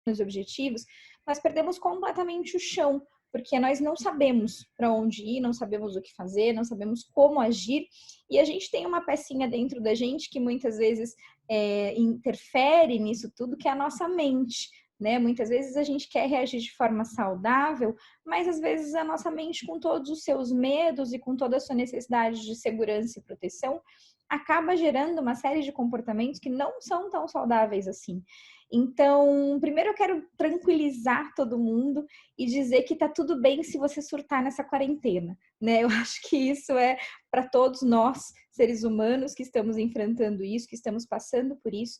Os objetivos, nós perdemos completamente o chão, porque nós não sabemos para onde ir, não sabemos o que fazer, não sabemos como agir, e a gente tem uma pecinha dentro da gente que muitas vezes interfere nisso tudo, que é a nossa mente. Né? Muitas vezes a gente quer reagir de forma saudável, mas às vezes a nossa mente, com todos os seus medos e com toda a sua necessidade de segurança e proteção, acaba gerando uma série de comportamentos que não são tão saudáveis assim. Então, primeiro eu quero tranquilizar todo mundo e dizer que tá tudo bem se você surtar nessa quarentena, né? Eu acho que isso é para todos nós, seres humanos, que estamos enfrentando isso, que estamos passando por isso.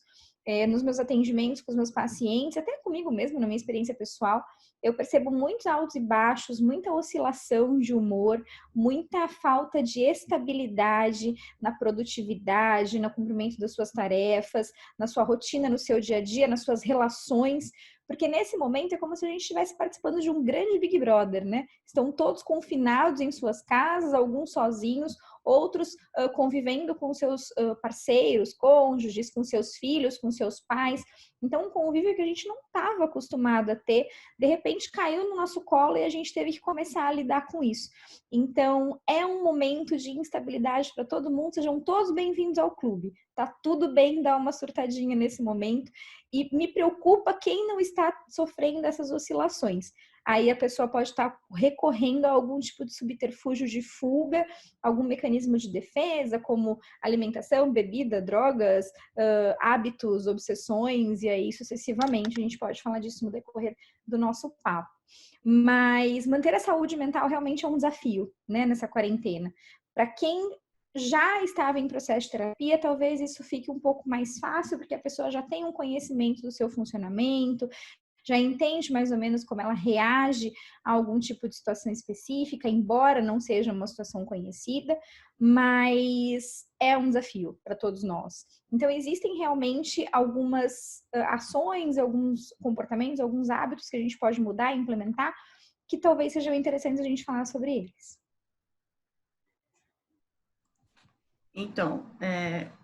Nos meus atendimentos com os meus pacientes, até comigo mesmo, na minha experiência pessoal, eu percebo muitos altos e baixos, muita oscilação de humor, muita falta de estabilidade na produtividade, no cumprimento das suas tarefas, na sua rotina, no seu dia a dia, nas suas relações, porque nesse momento é como se a gente estivesse participando de um grande Big Brother, né? Estão todos confinados em suas casas, alguns sozinhos, outros convivendo com seus parceiros, cônjuges, com seus filhos, com seus pais. Então, um convívio que a gente não estava acostumado a ter, de repente caiu no nosso colo e a gente teve que começar a lidar com isso. Então, é um momento de instabilidade para todo mundo, sejam todos bem-vindos ao clube. Tá tudo bem dar uma surtadinha nesse momento e me preocupa quem não está sofrendo essas oscilações. Aí a pessoa pode estar recorrendo a algum tipo de subterfúgio de fuga, algum mecanismo de defesa, como alimentação, bebida, drogas, hábitos, obsessões, e aí sucessivamente. A gente pode falar disso no decorrer do nosso papo. Mas manter a saúde mental realmente é um desafio, né, nessa quarentena. Para quem já estava em processo de terapia, talvez isso fique um pouco mais fácil, porque a pessoa já tem um conhecimento do seu funcionamento, já entende mais ou menos como ela reage a algum tipo de situação específica, embora não seja uma situação conhecida, mas é um desafio para todos nós. Então, existem realmente algumas ações, alguns comportamentos, alguns hábitos que a gente pode mudar e implementar, que talvez sejam interessantes a gente falar sobre eles. Então,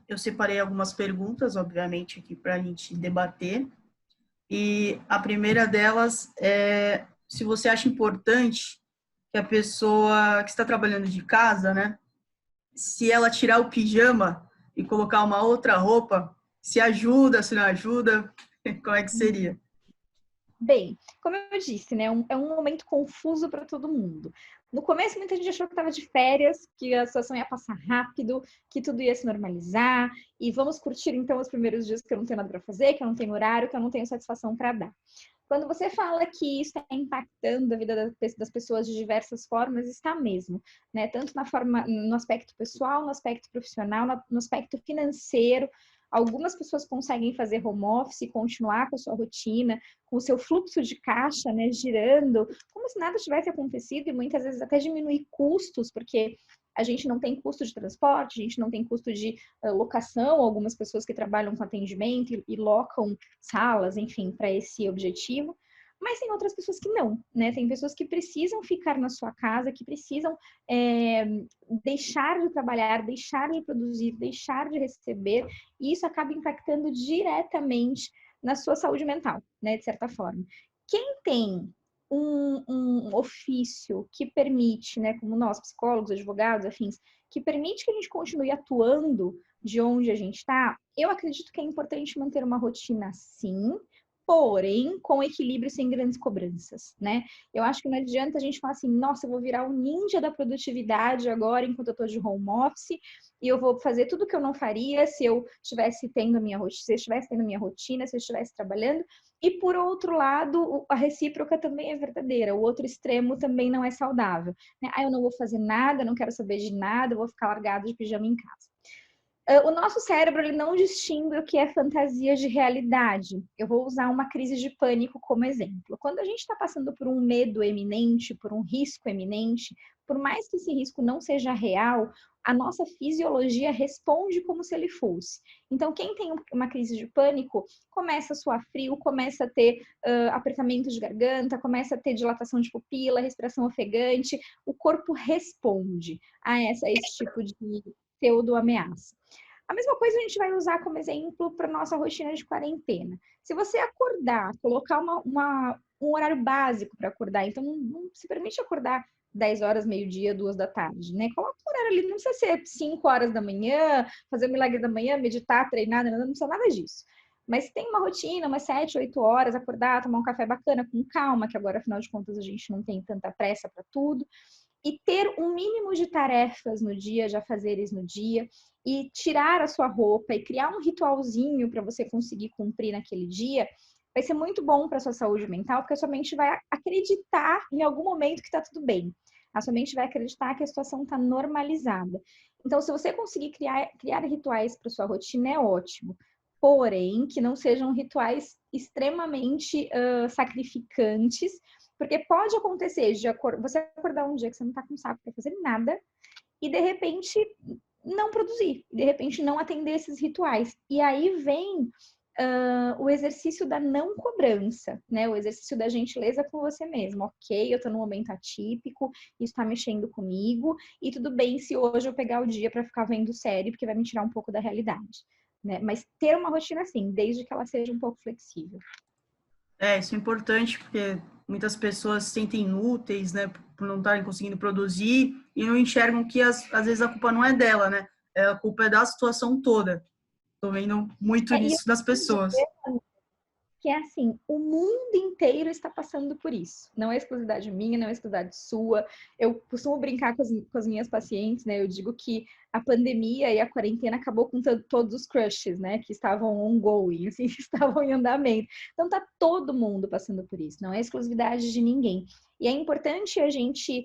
eu separei algumas perguntas, obviamente, aqui para a gente debater. E a primeira delas é se você acha importante que a pessoa que está trabalhando de casa, né, se ela tirar o pijama e colocar uma outra roupa, se ajuda, se não ajuda, como é que seria? Bem, como eu disse, né, é um momento confuso para todo mundo. No começo, muita gente achou que estava de férias, que a situação ia passar rápido, que tudo ia se normalizar, e vamos curtir então os primeiros dias que eu não tenho nada para fazer, que eu não tenho horário, que eu não tenho satisfação para dar. Quando você fala que isso está impactando a vida das pessoas de diversas formas, está mesmo, né? Tanto na forma, no aspecto pessoal, no aspecto profissional, no aspecto financeiro. Algumas pessoas conseguem fazer home office, continuar com a sua rotina, com o seu fluxo de caixa, né, girando, como se nada tivesse acontecido, e muitas vezes até diminuir custos, porque a gente não tem custo de transporte, a gente não tem custo de locação, algumas pessoas que trabalham com atendimento e locam salas, enfim, para esse objetivo. Mas tem outras pessoas que não, né? Tem pessoas que precisam ficar na sua casa, que precisam deixar de trabalhar, deixar de produzir, deixar de receber, e isso acaba impactando diretamente na sua saúde mental, né? De certa forma. Quem tem um ofício que permite, né, como nós, psicólogos, advogados, afins, que permite que a gente continue atuando de onde a gente está, eu acredito que é importante manter uma rotina sim, porém com equilíbrio, sem grandes cobranças, né? Eu acho que não adianta a gente falar assim, nossa, eu vou virar o ninja da produtividade agora enquanto eu tô de home office e eu vou fazer tudo que eu não faria se eu estivesse tendo a minha rotina, se eu estivesse tendo a minha rotina, se eu estivesse trabalhando. E por outro lado, a recíproca também é verdadeira, o outro extremo também não é saudável, né? Ah, eu não vou fazer nada, não quero saber de nada, eu vou ficar largado de pijama em casa. O nosso cérebro ele não distingue o que é fantasia de realidade. Eu vou usar uma crise de pânico como exemplo. Quando a gente está passando por um medo eminente, por um risco eminente, por mais que esse risco não seja real, a nossa fisiologia responde como se ele fosse. Então, quem tem uma crise de pânico começa a suar frio, começa a ter apertamento de garganta, começa a ter dilatação de pupila, respiração ofegante. O corpo responde a esse tipo de pseudo-ameaça. A mesma coisa a gente vai usar como exemplo para nossa rotina de quarentena. Se você acordar, colocar um horário básico para acordar, então não se permite acordar 10 horas, meio-dia, 2 da tarde, né? Coloca um horário ali, não precisa ser 5 horas da manhã, fazer o milagre da manhã, meditar, treinar, não precisa nada disso. Mas tem uma rotina, umas 7, 8 horas, acordar, tomar um café bacana, com calma, que agora, afinal de contas, a gente não tem tanta pressa para tudo. E ter um mínimo de tarefas no dia, de afazeres no dia, e tirar a sua roupa e criar um ritualzinho para você conseguir cumprir naquele dia, vai ser muito bom para a sua saúde mental, porque a sua mente vai acreditar em algum momento que está tudo bem. A sua mente vai acreditar que a situação está normalizada. Então, se você conseguir criar rituais para sua rotina, é ótimo. Porém, que não sejam rituais extremamente sacrificantes, porque pode acontecer de você acordar um dia que você não está com saco para fazer nada e, de repente, não produzir, de repente não atender esses rituais. E aí vem o exercício da não cobrança, né? O exercício da gentileza com você mesmo. Ok, eu tô num momento atípico, isso tá mexendo comigo, e tudo bem se hoje eu pegar o dia para ficar vendo série, porque vai me tirar um pouco da realidade, né? Mas ter uma rotina assim, desde que ela seja um pouco flexível. Isso é importante, porque muitas pessoas se sentem inúteis, né, por não estarem conseguindo produzir e não enxergam que às vezes a culpa não é dela, né? A culpa é da situação toda. Tô vendo muito E nisso das pessoas. que é assim, o mundo inteiro está passando por isso. Não é exclusividade minha, não é exclusividade sua. Eu costumo brincar com as minhas pacientes, né? Eu digo que a pandemia e a quarentena acabou com todos os crushes, né? Que estavam ongoing, assim, que estavam em andamento. Então tá todo mundo passando por isso. Não é exclusividade de ninguém. E é importante a gente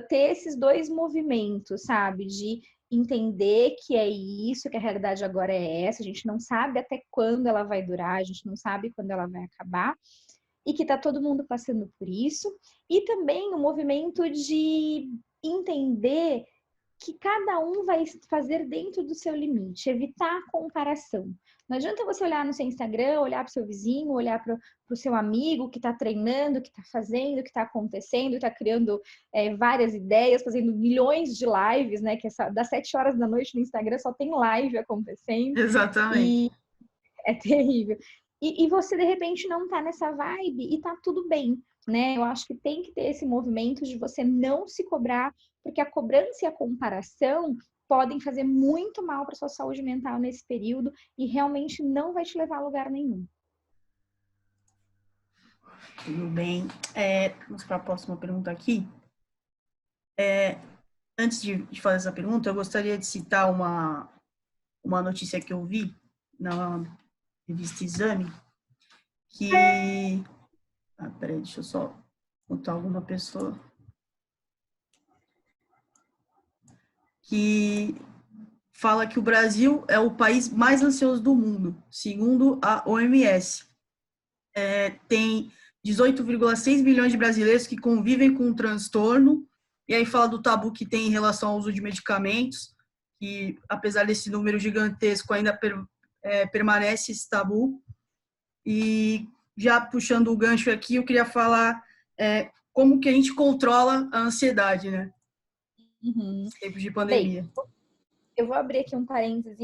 ter esses dois movimentos, sabe? De entender que é isso, que a realidade agora é essa, a gente não sabe até quando ela vai durar, a gente não sabe quando ela vai acabar, e que tá todo mundo passando por isso, e também o movimento de entender que cada um vai fazer dentro do seu limite, evitar a comparação. Não adianta você olhar no seu Instagram, olhar para o seu vizinho, olhar para o seu amigo que está treinando, que está fazendo, que está acontecendo, está criando várias ideias, fazendo milhões de lives, né? Que das 7 horas da noite no Instagram só tem live acontecendo. Exatamente. E é terrível. E você, de repente, não tá nessa vibe e tá tudo bem, né? Eu acho que tem que ter esse movimento de você não se cobrar, porque a cobrança e a comparação podem fazer muito mal para sua saúde mental nesse período e realmente não vai te levar a lugar nenhum. Tudo bem. Vamos para a próxima pergunta aqui. Antes de fazer essa pergunta, eu gostaria de citar uma notícia que eu vi na revista Exame, que... peraí, deixa eu só contar alguma pessoa. Que fala que o Brasil é o país mais ansioso do mundo, segundo a OMS. Tem 18,6 milhões de brasileiros que convivem com um transtorno, e aí fala do tabu que tem em relação ao uso de medicamentos, que apesar desse número gigantesco ainda permanece esse tabu. E já puxando o gancho aqui, eu queria falar como que a gente controla a ansiedade, né? Uhum. Tempos de Bem, pandemia. eu vou abrir aqui um parênteses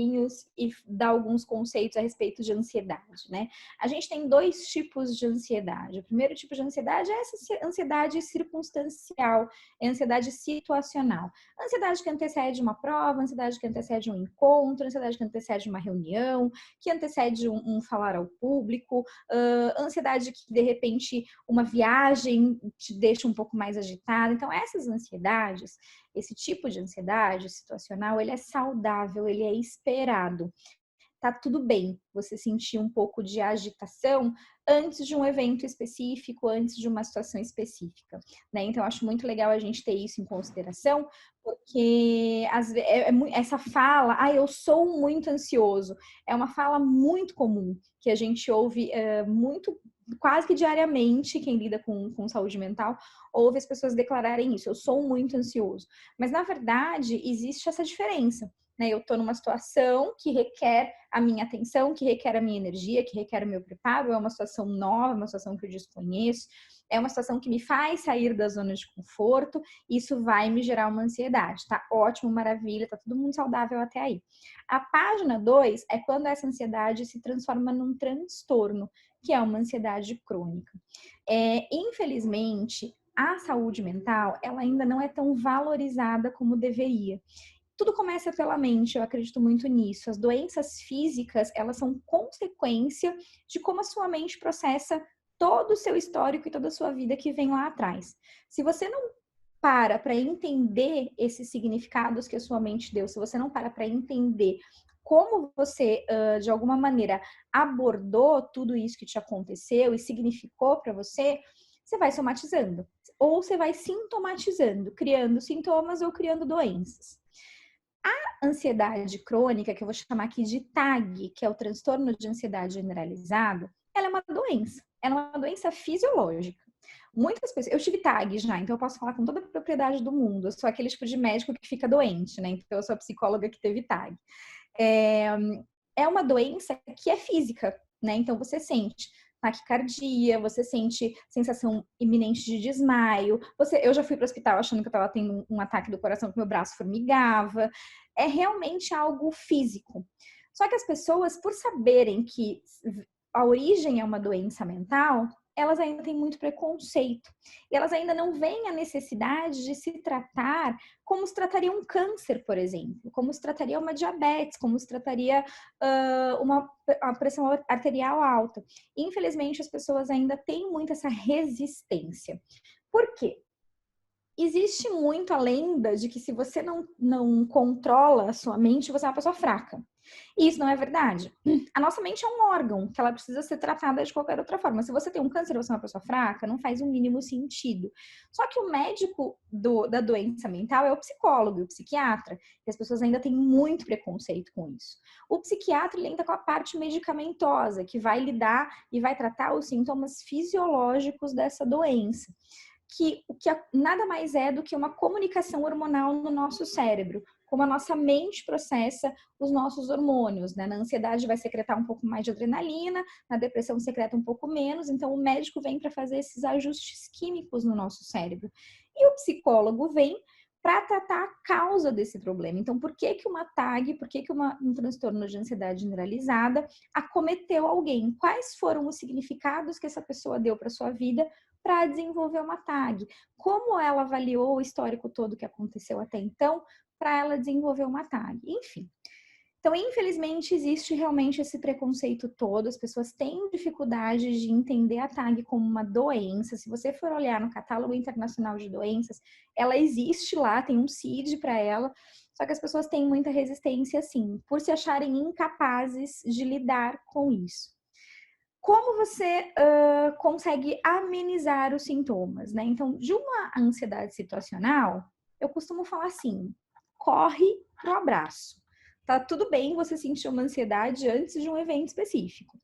e dar alguns conceitos a respeito de ansiedade, né? A gente tem dois tipos de ansiedade. O primeiro tipo de ansiedade é essa ansiedade circunstancial, é a ansiedade situacional. A ansiedade que antecede uma prova, a ansiedade que antecede um encontro, a ansiedade que antecede uma reunião, que antecede um falar ao público, a ansiedade que, de repente, uma viagem te deixa um pouco mais agitada. Então, essas ansiedades, esse tipo de ansiedade situacional, ele é saudável, ele é esperado. Tá tudo bem você sentir um pouco de agitação antes de um evento específico, antes de uma situação específica, né? Então, eu acho muito legal a gente ter isso em consideração, porque essa fala, eu sou muito ansioso, é uma fala muito comum, que a gente ouve muito quase que diariamente, quem lida com saúde mental, ouve as pessoas declararem isso. Eu sou muito ansioso. Mas, na verdade, existe essa diferença. Né? Eu estou numa situação que requer a minha atenção, que requer a minha energia, que requer o meu preparo. É uma situação nova, uma situação que eu desconheço. É uma situação que me faz sair da zona de conforto. Isso vai me gerar uma ansiedade. Tá ótimo, maravilha, tá todo mundo saudável até aí. A página 2 é quando essa ansiedade se transforma num transtorno, que é uma ansiedade crônica. Infelizmente, a saúde mental, ela ainda não é tão valorizada como deveria. Tudo começa pela mente, eu acredito muito nisso. As doenças físicas, elas são consequência de como a sua mente processa todo o seu histórico e toda a sua vida que vem lá atrás. Se você não para entender esses significados que a sua mente deu, se você não para entender como você, de alguma maneira, abordou tudo isso que te aconteceu e significou para você, você vai somatizando. Ou você vai sintomatizando, criando sintomas ou criando doenças. A ansiedade crônica, que eu vou chamar aqui de TAG, que é o transtorno de ansiedade generalizada, ela é uma doença. Ela é uma doença fisiológica. Muitas pessoas... Eu tive TAG já, então eu posso falar com toda a propriedade do mundo. Eu sou aquele tipo de médico que fica doente, né? Então eu sou a psicóloga que teve TAG. É uma doença que é física, né? Então você sente taquicardia, você sente sensação iminente de desmaio. Eu já fui para o hospital achando que eu estava tendo um ataque do coração, que meu braço formigava. É realmente algo físico. Só que as pessoas, por saberem que a origem é uma doença mental, elas ainda têm muito preconceito. E elas ainda não veem a necessidade de se tratar como se trataria um câncer, por exemplo, como se trataria uma diabetes, como se trataria uma pressão arterial alta. Infelizmente, as pessoas ainda têm muito essa resistência. Por quê? Existe muito a lenda de que se você não controla a sua mente, você é uma pessoa fraca. E isso não é verdade. A nossa mente é um órgão que ela precisa ser tratada de qualquer outra forma. Se você tem um câncer ou você é uma pessoa fraca, não faz o mínimo sentido. Só que o médico da doença mental é o psicólogo e o psiquiatra. E as pessoas ainda têm muito preconceito com isso. O psiquiatra lida com a parte medicamentosa, que vai lidar e vai tratar os sintomas fisiológicos dessa doença. Que nada mais é do que uma comunicação hormonal no nosso cérebro, como a nossa mente processa os nossos hormônios, né? Na ansiedade vai secretar um pouco mais de adrenalina, na depressão secreta um pouco menos, então o médico vem para fazer esses ajustes químicos no nosso cérebro. E o psicólogo vem para tratar a causa desse problema. Então, por que uma TAG, por que um transtorno de ansiedade generalizada acometeu alguém? Quais foram os significados que essa pessoa deu para sua vida para desenvolver uma TAG? Como ela avaliou o histórico todo que aconteceu até então para ela desenvolver uma TAG? Enfim. Então, infelizmente, existe realmente esse preconceito todo. As pessoas têm dificuldade de entender a TAG como uma doença. Se você for olhar no catálogo internacional de doenças, ela existe lá, tem um CID para ela. Só que as pessoas têm muita resistência, sim, por se acharem incapazes de lidar com isso. Como você consegue amenizar os sintomas, né? Então, de uma ansiedade situacional, eu costumo falar assim: corre pro abraço. Tá tudo bem você sentir uma ansiedade antes de um evento específico.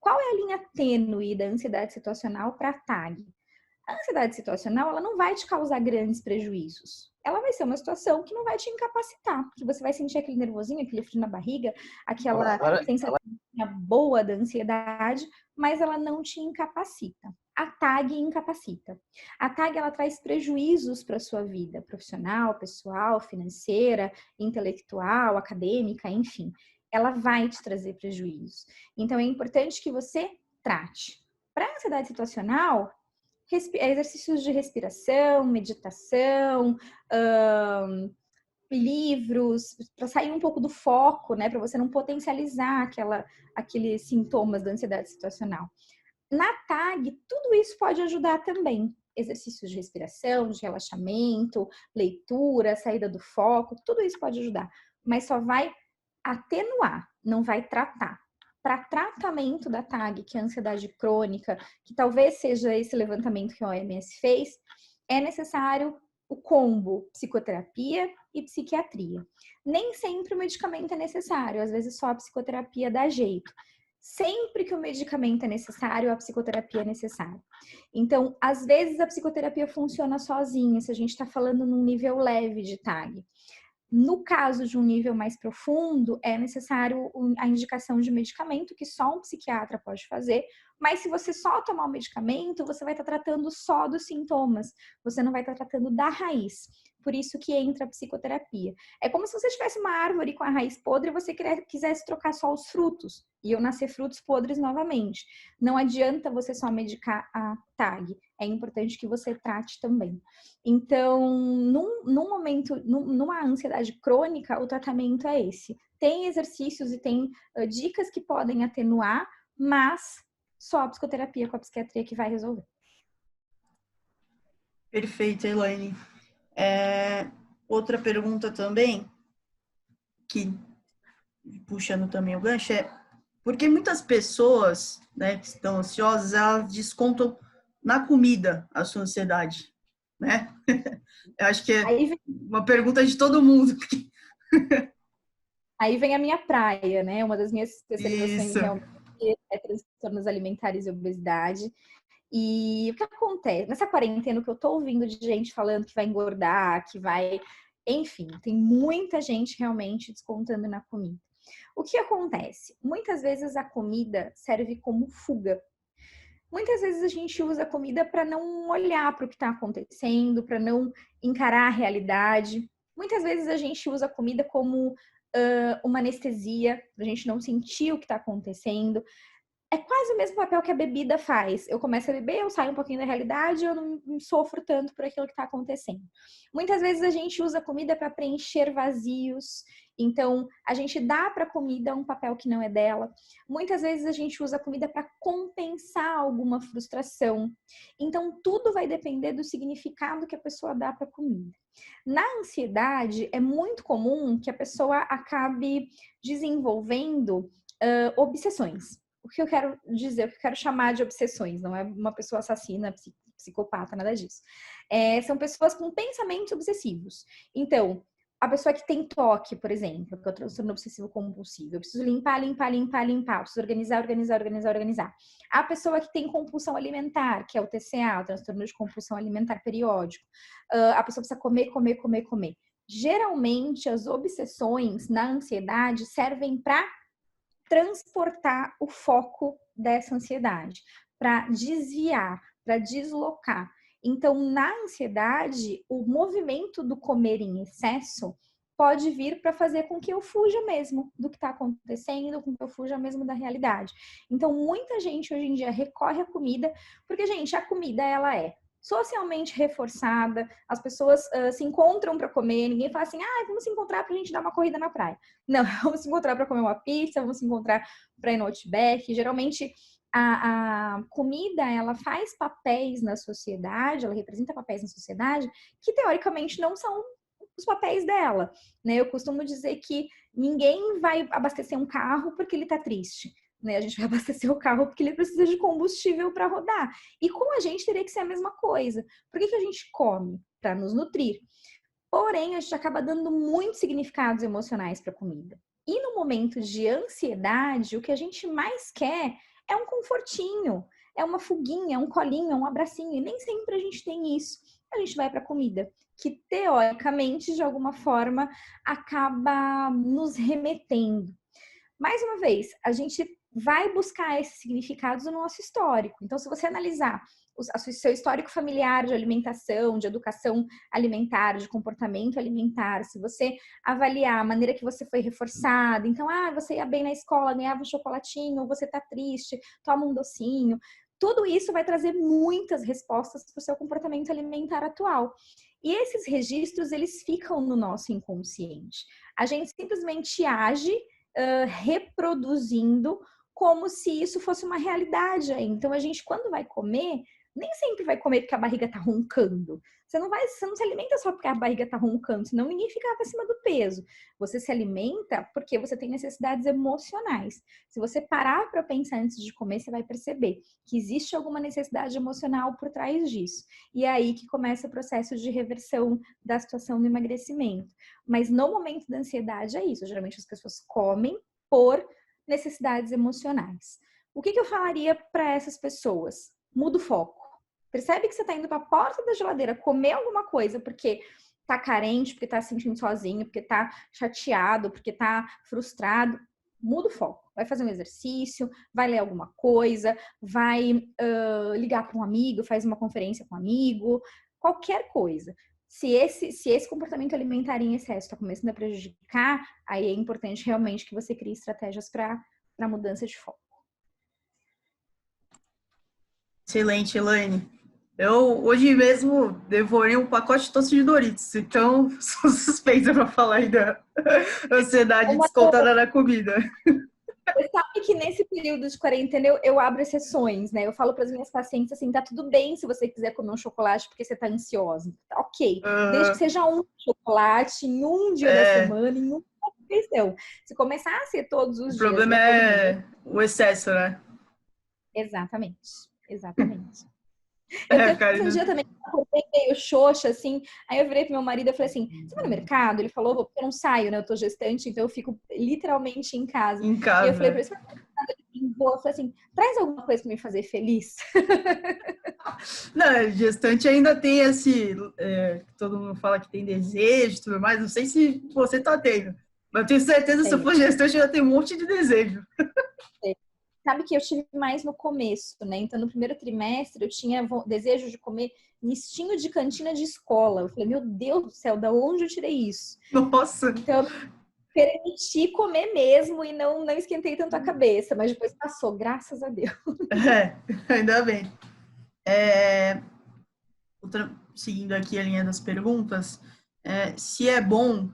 Qual é a linha tênue da ansiedade situacional para a TAG? A ansiedade situacional, ela não vai te causar grandes prejuízos. Ela vai ser uma situação que não vai te incapacitar, que você vai sentir aquele nervosinho, aquele frio na barriga, aquela sensação boa da ansiedade, mas ela não te incapacita. A TAG incapacita. A TAG, ela traz prejuízos para a sua vida profissional, pessoal, financeira, intelectual, acadêmica, enfim. Ela vai te trazer prejuízos. Então, é importante que você trate. Para a ansiedade situacional, exercícios de respiração, meditação, livros, para sair um pouco do foco, né? Para você não potencializar aqueles sintomas da ansiedade situacional. Na TAG, tudo isso pode ajudar também. Exercícios de respiração, de relaxamento, leitura, saída do foco, tudo isso pode ajudar. Mas só vai atenuar, não vai tratar. Para tratamento da TAG, que é a ansiedade crônica, que talvez seja esse levantamento que a OMS fez, é necessário o combo psicoterapia e psiquiatria. Nem sempre o medicamento é necessário, às vezes só a psicoterapia dá jeito. sempre que o medicamento é necessário, a psicoterapia é necessária. Então, às vezes a psicoterapia funciona sozinha, se a gente está falando num nível leve de TAG. No caso de um nível mais profundo, é necessário a indicação de medicamento, que só um psiquiatra pode fazer, mas se você só tomar o medicamento, você vai estar tratando só dos sintomas, você não vai estar tratando da raiz. Por isso que entra a psicoterapia. É como se você tivesse uma árvore com a raiz podre e você quisesse trocar só os frutos, e eu nascer frutos podres novamente. Não adianta você só medicar a TAG, é importante que você trate também. Então, num momento, numa ansiedade crônica, o tratamento é esse. Tem exercícios e tem dicas que podem atenuar, mas só a psicoterapia com a psiquiatria que vai resolver. Perfeito, Elaine. Outra pergunta também, que puxando também o gancho, porque muitas pessoas, né, que estão ansiosas, elas descontam na comida a sua ansiedade, né? Eu acho que é uma pergunta de todo mundo. Aí vem a minha praia, né? Uma das minhas especializações Isso. realmente é transtornos alimentares e obesidade. E o que acontece? Nessa quarentena, o que eu tô ouvindo de gente falando que vai engordar, que vai... Enfim, tem muita gente realmente descontando na comida. O que acontece? Muitas vezes a comida serve como fuga. Muitas vezes a gente usa a comida para não olhar para o que está acontecendo, para não encarar a realidade. Muitas vezes a gente usa a comida como uma anestesia, para a gente não sentir o que está acontecendo. É quase o mesmo papel que a bebida faz. Eu começo a beber, eu saio um pouquinho da realidade, eu não sofro tanto por aquilo que está acontecendo. Muitas vezes a gente usa a comida para preencher vazios. Então, a gente dá para a comida um papel que não é dela. Muitas vezes a gente usa a comida para compensar alguma frustração. Então, tudo vai depender do significado que a pessoa dá para a comida. Na ansiedade, é muito comum que a pessoa acabe desenvolvendo obsessões. O que eu quero dizer, o que eu quero chamar de obsessões, não é uma pessoa assassina, psicopata, nada disso. São pessoas com pensamentos obsessivos. Então, a pessoa que tem toque, por exemplo, que é o transtorno obsessivo compulsivo, eu preciso limpar, eu preciso organizar. A pessoa que tem compulsão alimentar, que é o TCA, o transtorno de compulsão alimentar periódico, a pessoa precisa comer. Geralmente, as obsessões na ansiedade servem para transportar o foco dessa ansiedade, para desviar, para deslocar. Então, na ansiedade, o movimento do comer em excesso pode vir para fazer com que eu fuja mesmo do que está acontecendo, com que eu fuja mesmo da realidade. Então, muita gente hoje em dia recorre à comida, porque, gente, a comida, ela é socialmente reforçada, as pessoas se encontram para comer, ninguém fala assim, vamos se encontrar para a gente dar uma corrida na praia. Não, vamos se encontrar para comer uma pizza, vamos se encontrar para ir no Outback. Geralmente, a comida, ela faz papéis na sociedade, ela representa papéis na sociedade que, teoricamente, não são os papéis dela, né? Eu costumo dizer que ninguém vai abastecer um carro porque ele tá triste, né? A gente vai abastecer o carro porque ele precisa de combustível para rodar. E com a gente teria que ser a mesma coisa. Por que a gente come? Para nos nutrir. Porém, a gente acaba dando muitos significados emocionais para a comida. E no momento de ansiedade, o que a gente mais quer é um confortinho, é uma fuguinha, é um colinho, é um abracinho. E nem sempre a gente tem isso. A gente vai para a comida, que teoricamente, de alguma forma, acaba nos remetendo. Mais uma vez, a gente vai buscar esses significados no nosso histórico. Então, se você analisar o seu histórico familiar de alimentação, de educação alimentar, de comportamento alimentar, se você avaliar a maneira que você foi reforçada, então, você ia bem na escola, ganhava um chocolatinho, você tá triste, toma um docinho, tudo isso vai trazer muitas respostas para o seu comportamento alimentar atual. E esses registros, eles ficam no nosso inconsciente. A gente simplesmente age reproduzindo como se isso fosse uma realidade. Então, a gente, quando vai comer, nem sempre vai comer porque a barriga tá roncando. Você não se alimenta só porque a barriga tá roncando, senão ninguém ficava acima do peso. Você se alimenta porque você tem necessidades emocionais. Se você parar para pensar antes de comer, você vai perceber que existe alguma necessidade emocional por trás disso. E é aí que começa o processo de reversão da situação do emagrecimento. Mas no momento da ansiedade é isso. Geralmente as pessoas comem por necessidades emocionais. O que eu falaria para essas pessoas? Muda o foco. Percebe que você está indo para a porta da geladeira comer alguma coisa porque tá carente, porque tá se sentindo sozinho, porque tá chateado, porque tá frustrado. Muda o foco. Vai fazer um exercício, vai ler alguma coisa, vai ligar para um amigo, faz uma conferência com um amigo, qualquer coisa. Se esse comportamento alimentar em excesso está começando a prejudicar, aí é importante realmente que você crie estratégias para mudança de foco. Excelente, Elaine. Eu hoje mesmo devorei um pacote de toast de Doritos, então sou suspeita para falar aí da ansiedade descontada na comida. Você sabe que nesse período de quarentena eu abro exceções, né? Eu falo para as minhas pacientes assim, tá tudo bem se você quiser comer um chocolate porque você tá ansiosa. Tá ok. Desde que seja um chocolate em um dia da semana, em uma refeição. Se começar a ser todos os dias... O problema é o excesso, né? Exatamente. Eu teve um dia também que eu acordei meio xoxa, assim. Aí eu virei pro meu marido e falei assim: você vai no mercado? Ele falou: porque eu não saio, né? Eu tô gestante, então eu fico literalmente em casa. Em casa. E eu falei pra ele: você vai no mercado? Eu falei assim: traz alguma coisa pra me fazer feliz. Não, gestante ainda tem esse. Todo mundo fala que tem desejo e tudo mais. Não sei se você tá tendo. Mas eu tenho certeza que se eu for gestante, ainda tem um monte de desejo. Sabe que eu tive mais no começo, né? Então, no primeiro trimestre, eu tinha desejo de comer mistinho de cantina de escola. Eu falei, meu Deus do céu, da onde eu tirei isso? Nossa! Então, eu permiti comer mesmo e não esquentei tanto a cabeça. Mas depois passou, graças a Deus. Ainda bem. Seguindo aqui a linha das perguntas, se é bom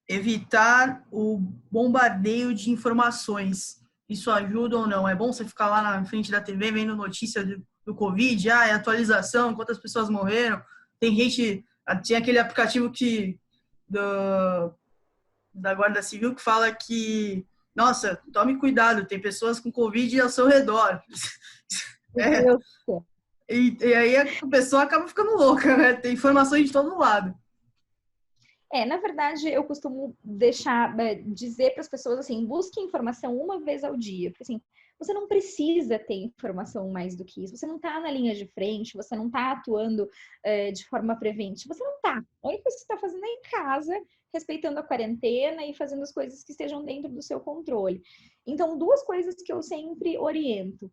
evitar o bombardeio de informações. Isso ajuda ou não? É bom você ficar lá na frente da TV vendo notícia do Covid, é atualização, quantas pessoas morreram. Tem gente, tinha aquele aplicativo da Guarda Civil que fala que, nossa, tome cuidado, tem pessoas com Covid ao seu redor. E aí a pessoa acaba ficando louca, né? Tem informações de todo lado. Na verdade, eu costumo dizer para as pessoas assim, busque informação uma vez ao dia, porque assim, você não precisa ter informação mais do que isso, você não está na linha de frente, você não está atuando de forma preventiva, você não está. A única coisa que você está fazendo é em casa, respeitando a quarentena e fazendo as coisas que estejam dentro do seu controle. Então, duas coisas que eu sempre oriento.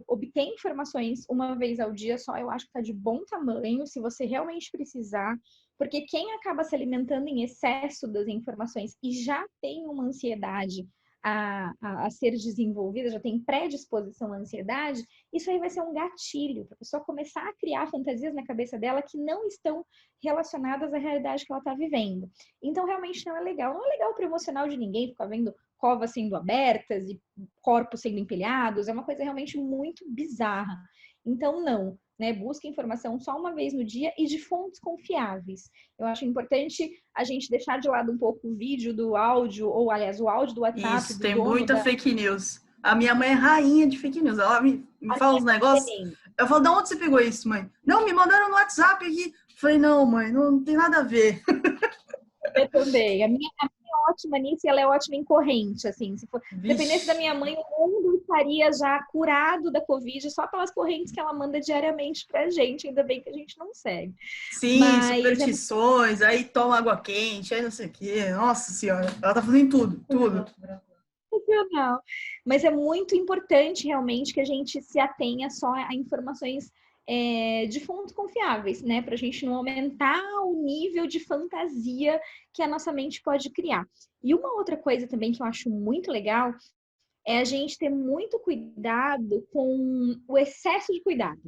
Obter informações uma vez ao dia só, eu acho que está de bom tamanho, se você realmente precisar. Porque quem acaba se alimentando em excesso das informações e já tem uma ansiedade a ser desenvolvida, já tem predisposição à ansiedade, isso aí vai ser um gatilho para a pessoa começar a criar fantasias na cabeça dela que não estão relacionadas à realidade que ela está vivendo. Então, realmente não é legal. Não é legal para o emocional de ninguém ficar vendo covas sendo abertas e corpos sendo empilhados. É uma coisa realmente muito bizarra. Então, não. Né, busca informação só uma vez no dia e de fontes confiáveis. Eu acho importante a gente deixar de lado um pouco o vídeo do áudio, ou aliás, o áudio do WhatsApp. Isso, tem muita fake news. A minha mãe é rainha de fake news. Ela me fala uns negócios. Eu falo, de onde você pegou isso, mãe? Não, me mandaram no WhatsApp aqui. Eu falei, não, mãe, não tem nada a ver. Eu também. A minha é ótima nisso e ela é ótima em corrente, assim. Se dependesse da minha mãe, o mundo estaria já curado da Covid só pelas correntes que ela manda diariamente pra gente. Ainda bem que a gente não segue. Sim, superstições, aí toma água quente, aí não sei o quê. Nossa Senhora, ela tá fazendo tudo. Não. Mas é muito importante realmente que a gente se atenha só a informações de fontes confiáveis, né? Para a gente não aumentar o nível de fantasia que a nossa mente pode criar. E uma outra coisa também que eu acho muito legal é a gente ter muito cuidado com o excesso de cuidado.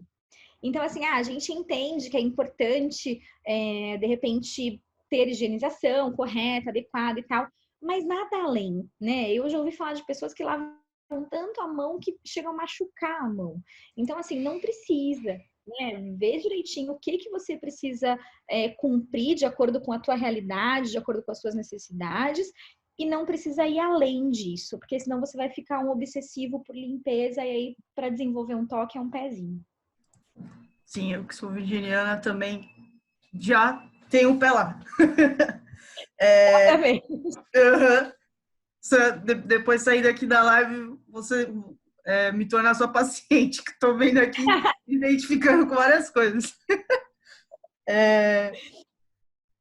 Então, assim, a gente entende que é importante, de repente, ter higienização correta, adequada e tal, mas nada além, né? Eu já ouvi falar de pessoas que lavam tanto a mão que chegam a machucar a mão. Então, assim, não precisa, né? Vê direitinho o que você precisa cumprir de acordo com a tua realidade, de acordo com as suas necessidades, e não precisa ir além disso, porque senão você vai ficar um obsessivo por limpeza e aí para desenvolver um toque é um pezinho. Sim, eu que sou virginiana também já tenho um pé lá. Também. Depois de sair daqui da live, você me tornar sua paciente, que estou vendo aqui, identificando com várias coisas.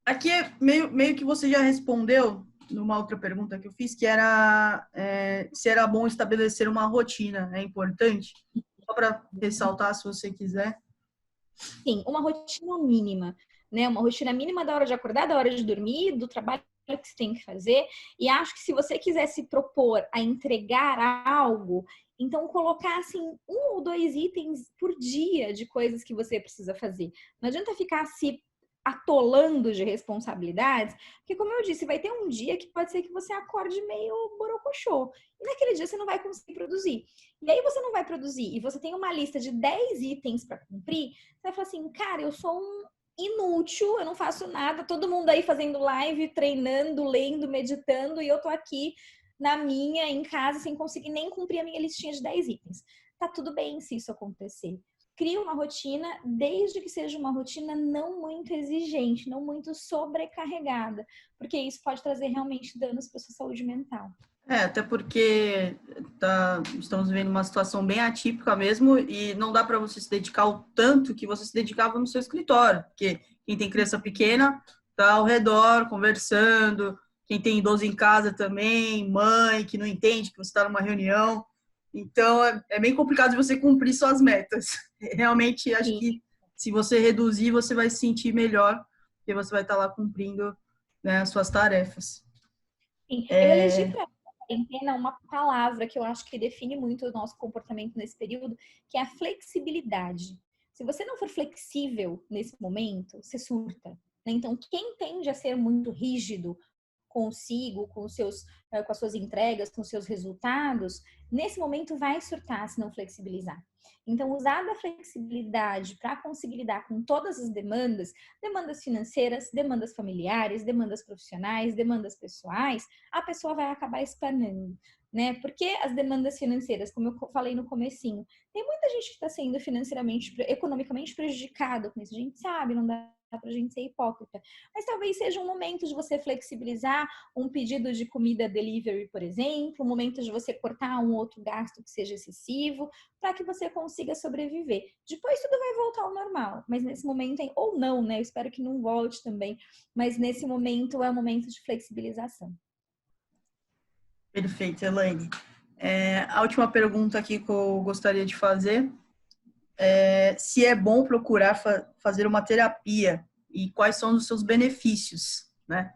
Aqui meio que você já respondeu numa outra pergunta que eu fiz, que era se era bom estabelecer uma rotina, é importante? Só para ressaltar, se você quiser. Sim, uma rotina mínima, né? Uma rotina mínima da hora de acordar, da hora de dormir, do trabalho que você tem que fazer. E acho que se você quiser se propor a entregar algo, então colocar assim 1 ou 2 itens por dia de coisas que você precisa fazer. Não adianta ficar se atolando de responsabilidades, porque como eu disse, vai ter um dia que pode ser que você acorde meio borocochô. E naquele dia você não vai conseguir produzir. E aí você não vai produzir e você tem uma lista de 10 itens para cumprir, você vai falar assim, cara, eu sou um inútil, eu não faço nada, todo mundo aí fazendo live, treinando, lendo, meditando, e eu tô aqui na minha, em casa, sem conseguir nem cumprir a minha listinha de 10 itens. Tá tudo bem se isso acontecer. Cria uma rotina, desde que seja uma rotina não muito exigente, não muito sobrecarregada, porque isso pode trazer realmente danos para sua saúde mental. Até porque estamos vivendo uma situação bem atípica mesmo e não dá para você se dedicar o tanto que você se dedicava no seu escritório, porque quem tem criança pequena está ao redor conversando, quem tem idoso em casa também, mãe que não entende que você está numa reunião. Então, é bem complicado de você cumprir suas metas. Realmente, acho que se você reduzir, você vai se sentir melhor, porque você vai estar lá cumprindo, né, as suas tarefas. Sim. Eu elegi para quarentena uma palavra que eu acho que define muito o nosso comportamento nesse período, que é a flexibilidade. Se você não for flexível nesse momento, você surta, né? Então, quem tende a ser muito rígido consigo, com as suas entregas, com os seus resultados, nesse momento vai surtar se não flexibilizar. Então, usar da flexibilidade para conseguir lidar com todas as demandas, demandas financeiras, demandas familiares, demandas profissionais, demandas pessoais, a pessoa vai acabar espanando, né? Porque as demandas financeiras, como eu falei no comecinho, tem muita gente que está sendo financeiramente, economicamente prejudicada com isso. A gente sabe, não dá pra gente ser hipócrita. Mas talvez seja um momento de você flexibilizar um pedido de comida delivery, por exemplo, um momento de você cortar um outro gasto que seja excessivo, para que você consiga sobreviver. Depois tudo vai voltar ao normal, mas nesse momento, ou não, né? Eu espero que não volte também, mas nesse momento é um momento de flexibilização. Perfeito, Elaine. A última pergunta aqui que eu gostaria de fazer é se é bom procurar fazer uma terapia e quais são os seus benefícios, né?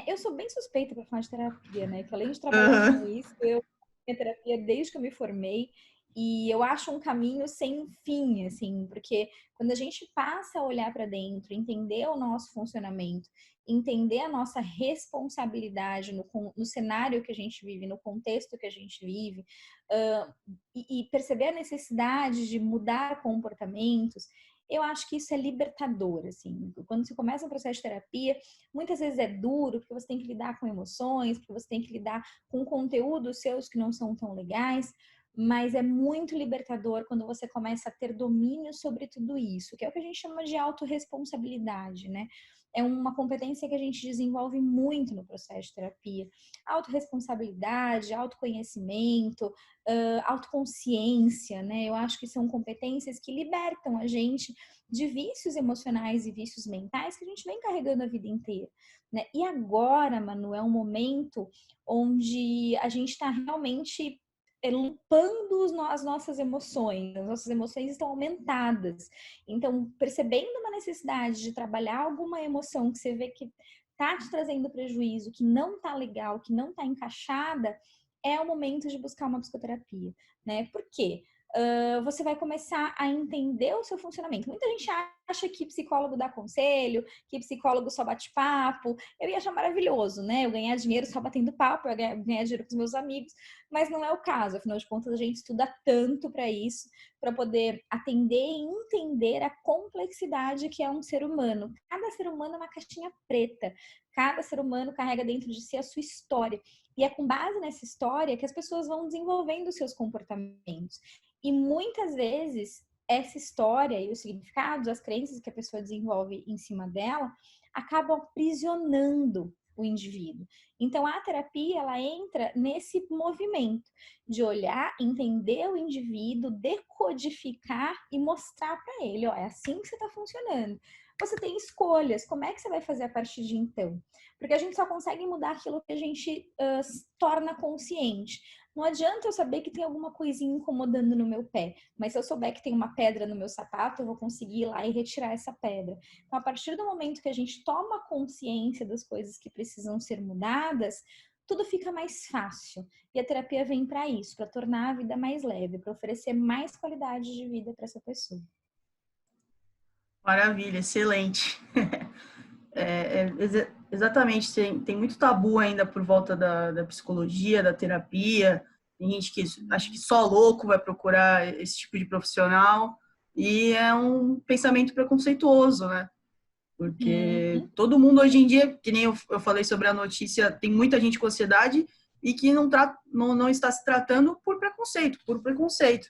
Eu sou bem suspeita para falar de terapia, né? Que além de trabalhar com isso, eu tenho terapia desde que eu me formei e eu acho um caminho sem fim, assim, porque quando a gente passa a olhar para dentro, entender o nosso funcionamento, entender a nossa responsabilidade no cenário que a gente vive, no contexto que a gente vive, e perceber a necessidade de mudar comportamentos, eu acho que isso é libertador, assim. Quando você começa um processo de terapia, muitas vezes é duro, porque você tem que lidar com emoções, porque você tem que lidar com conteúdos seus que não são tão legais, mas é muito libertador quando você começa a ter domínio sobre tudo isso, que é o que a gente chama de autorresponsabilidade, né? É uma competência que a gente desenvolve muito no processo de terapia. Autorresponsabilidade, autoconhecimento, autoconsciência, né? Eu acho que são competências que libertam a gente de vícios emocionais e vícios mentais que a gente vem carregando a vida inteira, né? E agora, Manu, é um momento onde a gente está realmente limpando as nossas emoções estão aumentadas. Então, percebendo uma necessidade de trabalhar alguma emoção que você vê que tá te trazendo prejuízo, que não tá legal, que não tá encaixada, é o momento de buscar uma psicoterapia, né? Por quê? Você vai começar a entender o seu funcionamento. Muita gente acha que psicólogo dá conselho, que psicólogo só bate papo. Eu ia achar maravilhoso, né? Eu ganhar dinheiro só batendo papo, eu ganhar dinheiro com os meus amigos, mas não é o caso. Afinal de contas, a gente estuda tanto para isso, para poder atender e entender a complexidade que é um ser humano. Cada ser humano é uma caixinha preta. Cada ser humano carrega dentro de si a sua história. E é com base nessa história que as pessoas vão desenvolvendo os seus comportamentos. E muitas vezes essa história e os significados, as crenças que a pessoa desenvolve em cima dela, acabam aprisionando o indivíduo. Então, a terapia, ela entra nesse movimento de olhar, entender o indivíduo, decodificar e mostrar para ele, ó, é assim que você está funcionando. Você tem escolhas, como é que você vai fazer a partir de então? Porque a gente só consegue mudar aquilo que a gente torna consciente. Não adianta eu saber que tem alguma coisinha incomodando no meu pé, mas se eu souber que tem uma pedra no meu sapato, eu vou conseguir ir lá e retirar essa pedra. Então, a partir do momento que a gente toma consciência das coisas que precisam ser mudadas, tudo fica mais fácil. E a terapia vem para isso, para tornar a vida mais leve, para oferecer mais qualidade de vida para essa pessoa. Maravilha, excelente. Exatamente, tem muito tabu ainda por volta da psicologia, da terapia. Tem gente que acha que só louco vai procurar esse tipo de profissional, e é um pensamento preconceituoso, né? Porque todo mundo hoje em dia, que nem eu falei sobre a notícia, tem muita gente com ansiedade e que não está se tratando por preconceito.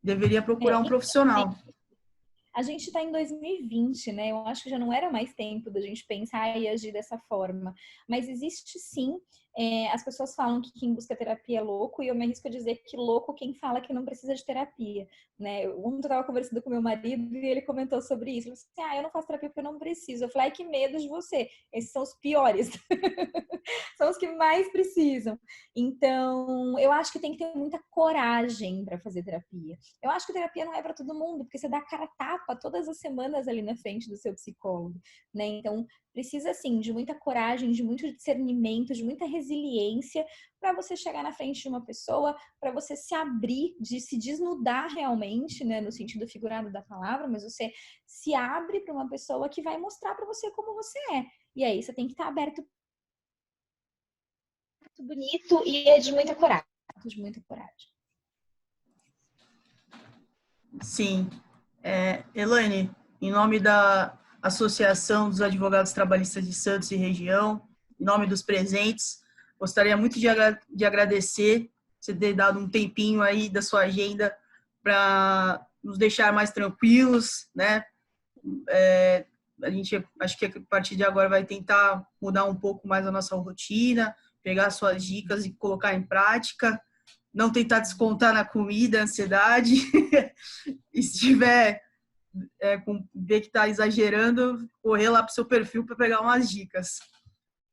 Deveria procurar um profissional. A gente está em 2020, né? Eu acho que já não era mais tempo da gente pensar e agir dessa forma. Mas existe sim. As pessoas falam que quem busca terapia é louco, e eu me arrisco a dizer que louco quem fala que não precisa de terapia, né? Ontem eu estava conversando com meu marido e ele comentou sobre isso. Ele disse assim, eu não faço terapia porque eu não preciso. Eu falei, ai, que medo de você. Esses são os piores. São os que mais precisam. Então, eu acho que tem que ter muita coragem para fazer terapia. Eu acho que terapia não é para todo mundo, porque você dá cara a tapa todas as semanas ali na frente do seu psicólogo, né? Então, precisa, assim, de muita coragem, de muito discernimento, de muita resiliência para você chegar na frente de uma pessoa, para você se abrir, de se desnudar realmente, né? No sentido figurado da palavra, mas você se abre para uma pessoa que vai mostrar para você como você é. E aí, você tem que estar aberto. Bonito e é de muita coragem. De muita coragem. Sim. Elaine, em nome da Associação dos Advogados Trabalhistas de Santos e Região, em nome dos presentes, gostaria muito de agradecer você ter dado um tempinho aí da sua agenda para nos deixar mais tranquilos, né? A gente, acho que a partir de agora vai tentar mudar um pouco mais a nossa rotina, pegar suas dicas e colocar em prática, não tentar descontar na comida, a ansiedade, e se tiver ver que está exagerando, correr lá para o seu perfil para pegar umas dicas.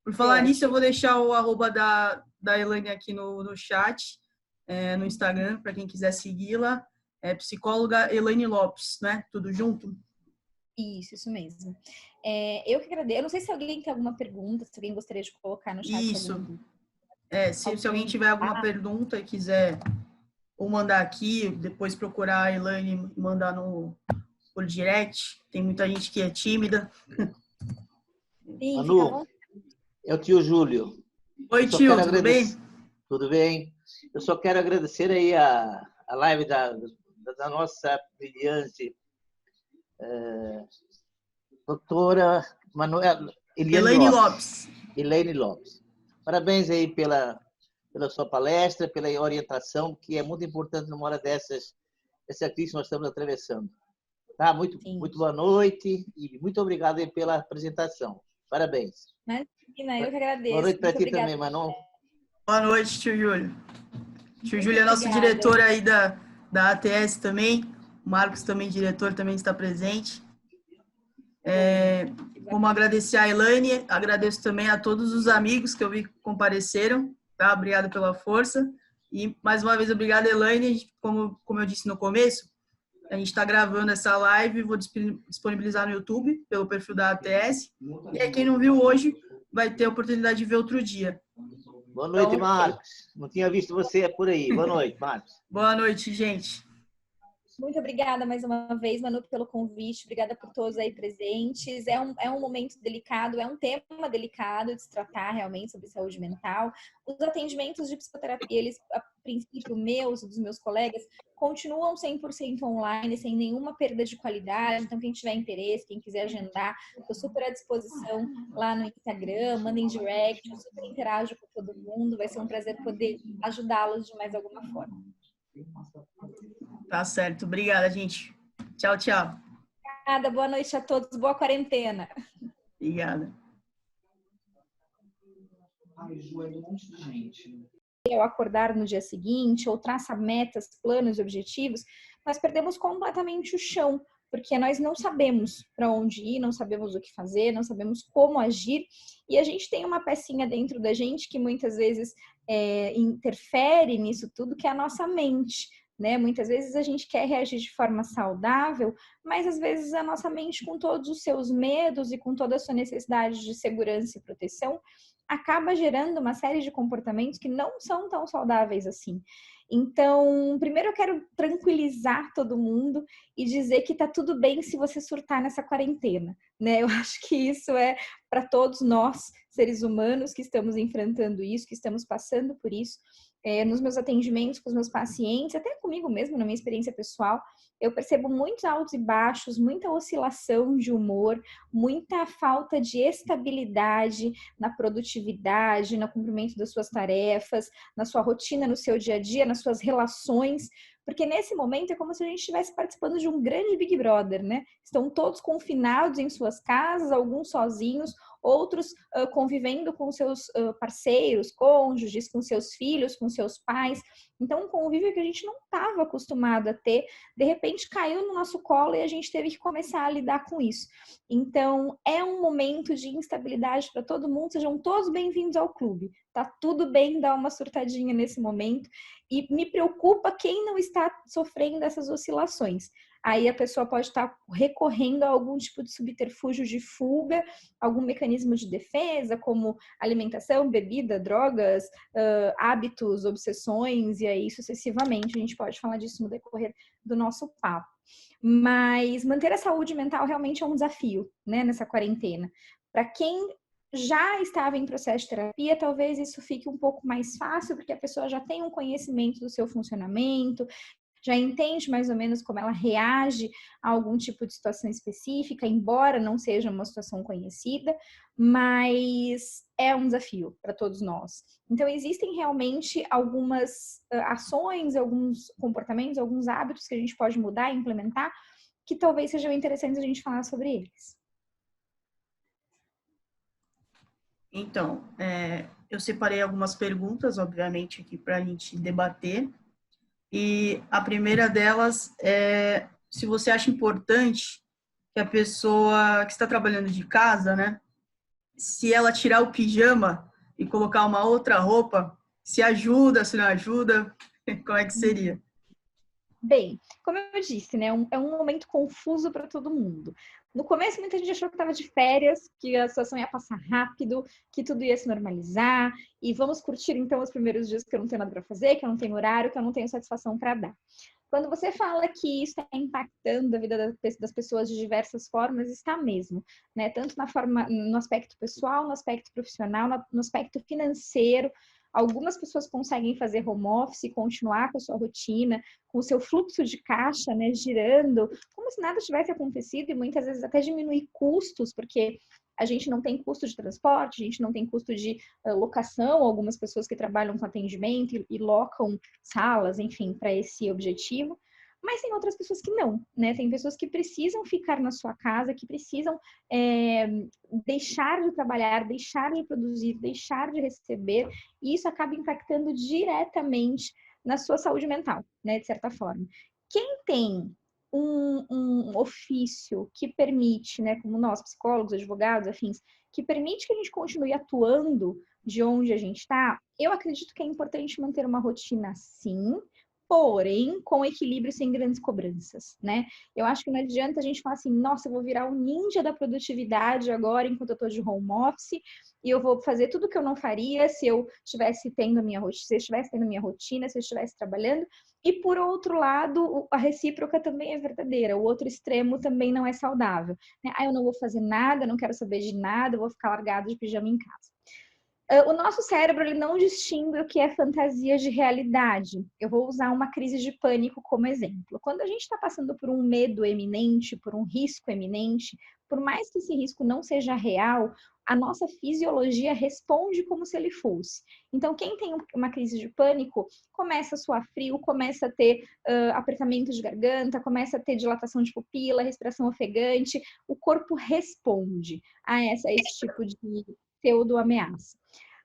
Por falar nisso, eu vou deixar o @, da Elaine aqui no chat, no Instagram, para quem quiser segui-la. É psicóloga Elaine Lopes, né? Tudo junto? Isso mesmo. Eu que agradeço. Eu não sei se alguém tem alguma pergunta, se alguém gostaria de colocar no chat. Isso. Se alguém tiver alguma pergunta e quiser ou mandar aqui, depois procurar a Elaine e mandar por direct. Tem muita gente que é tímida. Sim, Manu, é o tio Júlio. Oi, tio, tudo bem? Tudo bem. Eu só quero agradecer aí a live da nossa brilhante doutora Elaine Lopes. Elaine Lopes. Parabéns aí pela sua palestra, pela orientação, que é muito importante numa hora dessa crise que nós estamos atravessando. Tá? Muito boa noite e muito obrigado aí pela apresentação. Parabéns. Imagina, eu que agradeço. Boa noite para ti também, Manu. Boa noite, tio Júlio. Tio Júlio é nosso diretor aí da ATS também. O Marcos também, diretor, também está presente. Vamos agradecer a Elaine, agradeço também a todos os amigos que eu vi que compareceram, tá? Obrigado pela força. E, mais uma vez, obrigado, Elaine. Como eu disse no começo, a gente está gravando essa live, vou disponibilizar no YouTube, pelo perfil da ATS. E aí, quem não viu hoje, vai ter a oportunidade de ver outro dia. Boa noite, Marcos. Não tinha visto você por aí. Boa noite, Marcos. Boa noite, gente. Muito obrigada mais uma vez, Manu, pelo convite. Obrigada por todos aí presentes. É um momento delicado, é um tema delicado de se tratar realmente sobre saúde mental. Os atendimentos de psicoterapia, eles, a princípio, meus e dos meus colegas, continuam 100% online, sem nenhuma perda de qualidade. Então, quem tiver interesse, quem quiser agendar, estou super à disposição lá no Instagram, mandem direct, eu super interajo com todo mundo. Vai ser um prazer poder ajudá-los de mais alguma forma. Tá certo. Obrigada, gente. Tchau, tchau. Obrigada. Boa noite a todos. Boa quarentena. Obrigada. Ao acordar no dia seguinte, ou traça metas, planos e objetivos, nós perdemos completamente o chão, porque nós não sabemos para onde ir, não sabemos o que fazer, não sabemos como agir, e a gente tem uma pecinha dentro da gente que muitas vezes interfere nisso tudo, que é a nossa mente. Né? Muitas vezes a gente quer reagir de forma saudável, mas às vezes a nossa mente, com todos os seus medos e com toda a sua necessidade de segurança e proteção, acaba gerando uma série de comportamentos que não são tão saudáveis assim. Então, primeiro eu quero tranquilizar todo mundo e dizer que tá tudo bem se você surtar nessa quarentena, né? Eu acho que isso é para todos nós, seres humanos, que estamos enfrentando isso, que estamos passando por isso. Nos meus atendimentos com os meus pacientes, até comigo mesmo, na minha experiência pessoal, eu percebo muitos altos e baixos, muita oscilação de humor, muita falta de estabilidade na produtividade, no cumprimento das suas tarefas, na sua rotina, no seu dia a dia, nas suas relações, porque nesse momento é como se a gente estivesse participando de um grande Big Brother, né? Estão todos confinados em suas casas, alguns sozinhos, outros convivendo com seus parceiros, cônjuges, com seus filhos, com seus pais. Então, um convívio que a gente não estava acostumado a ter, de repente caiu no nosso colo e a gente teve que começar a lidar com isso. Então, é um momento de instabilidade para todo mundo, sejam todos bem-vindos ao clube. Tá tudo bem dar uma surtadinha nesse momento e me preocupa quem não está sofrendo essas oscilações. Aí a pessoa pode estar recorrendo a algum tipo de subterfúgio de fuga, algum mecanismo de defesa, como alimentação, bebida, drogas, hábitos, obsessões, e aí sucessivamente. A gente pode falar disso no decorrer do nosso papo. Mas manter a saúde mental realmente é um desafio, né, nessa quarentena. Para quem já estava em processo de terapia, talvez isso fique um pouco mais fácil, porque a pessoa já tem um conhecimento do seu funcionamento, já entende mais ou menos como ela reage a algum tipo de situação específica, embora não seja uma situação conhecida, mas é um desafio para todos nós. Então, existem realmente algumas ações, alguns comportamentos, alguns hábitos que a gente pode mudar e implementar, que talvez sejam interessantes a gente falar sobre eles. Então, eu separei algumas perguntas, obviamente, aqui para a gente debater. E a primeira delas é se você acha importante que a pessoa que está trabalhando de casa, né, se ela tirar o pijama e colocar uma outra roupa, se ajuda, se não ajuda, como é que seria? Bem, como eu disse, né, é um momento confuso para todo mundo. No começo, muita gente achou que estava de férias, que a situação ia passar rápido, que tudo ia se normalizar, e vamos curtir então os primeiros dias que eu não tenho nada para fazer, que eu não tenho horário, que eu não tenho satisfação para dar. Quando você fala que isso está impactando a vida das pessoas de diversas formas, está mesmo, né? Tanto no aspecto pessoal, no aspecto profissional, no aspecto financeiro. Algumas pessoas conseguem fazer home office, continuar com a sua rotina, com o seu fluxo de caixa, né, girando, como se nada tivesse acontecido, e muitas vezes até diminuir custos, porque a gente não tem custo de transporte, a gente não tem custo de locação, algumas pessoas que trabalham com atendimento e locam salas, enfim, para esse objetivo. Mas tem outras pessoas que não, né? Tem pessoas que precisam ficar na sua casa, que precisam deixar de trabalhar, deixar de produzir, deixar de receber, e isso acaba impactando diretamente na sua saúde mental, né? De certa forma. Quem tem um ofício que permite, né, como nós, psicólogos, advogados, afins, que permite que a gente continue atuando de onde a gente está, eu acredito que é importante manter uma rotina sim, porém com equilíbrio, sem grandes cobranças, né? Eu acho que não adianta a gente falar assim, nossa, eu vou virar o ninja da produtividade agora enquanto eu tô de home office e eu vou fazer tudo que eu não faria se eu estivesse tendo a minha rotina, se eu estivesse tendo a minha rotina, se eu estivesse trabalhando. E por outro lado, a recíproca também é verdadeira, o outro extremo também não é saudável, né? Ah, eu não vou fazer nada, não quero saber de nada, eu vou ficar largado de pijama em casa. O nosso cérebro ele não distingue o que é fantasia de realidade. Eu vou usar uma crise de pânico como exemplo. Quando a gente está passando por um medo eminente, por um risco eminente, por mais que esse risco não seja real, a nossa fisiologia responde como se ele fosse. Então, quem tem uma crise de pânico começa a suar frio, começa a ter apertamento de garganta, começa a ter dilatação de pupila, respiração ofegante. O corpo responde a esse tipo de pseudo-ameaça.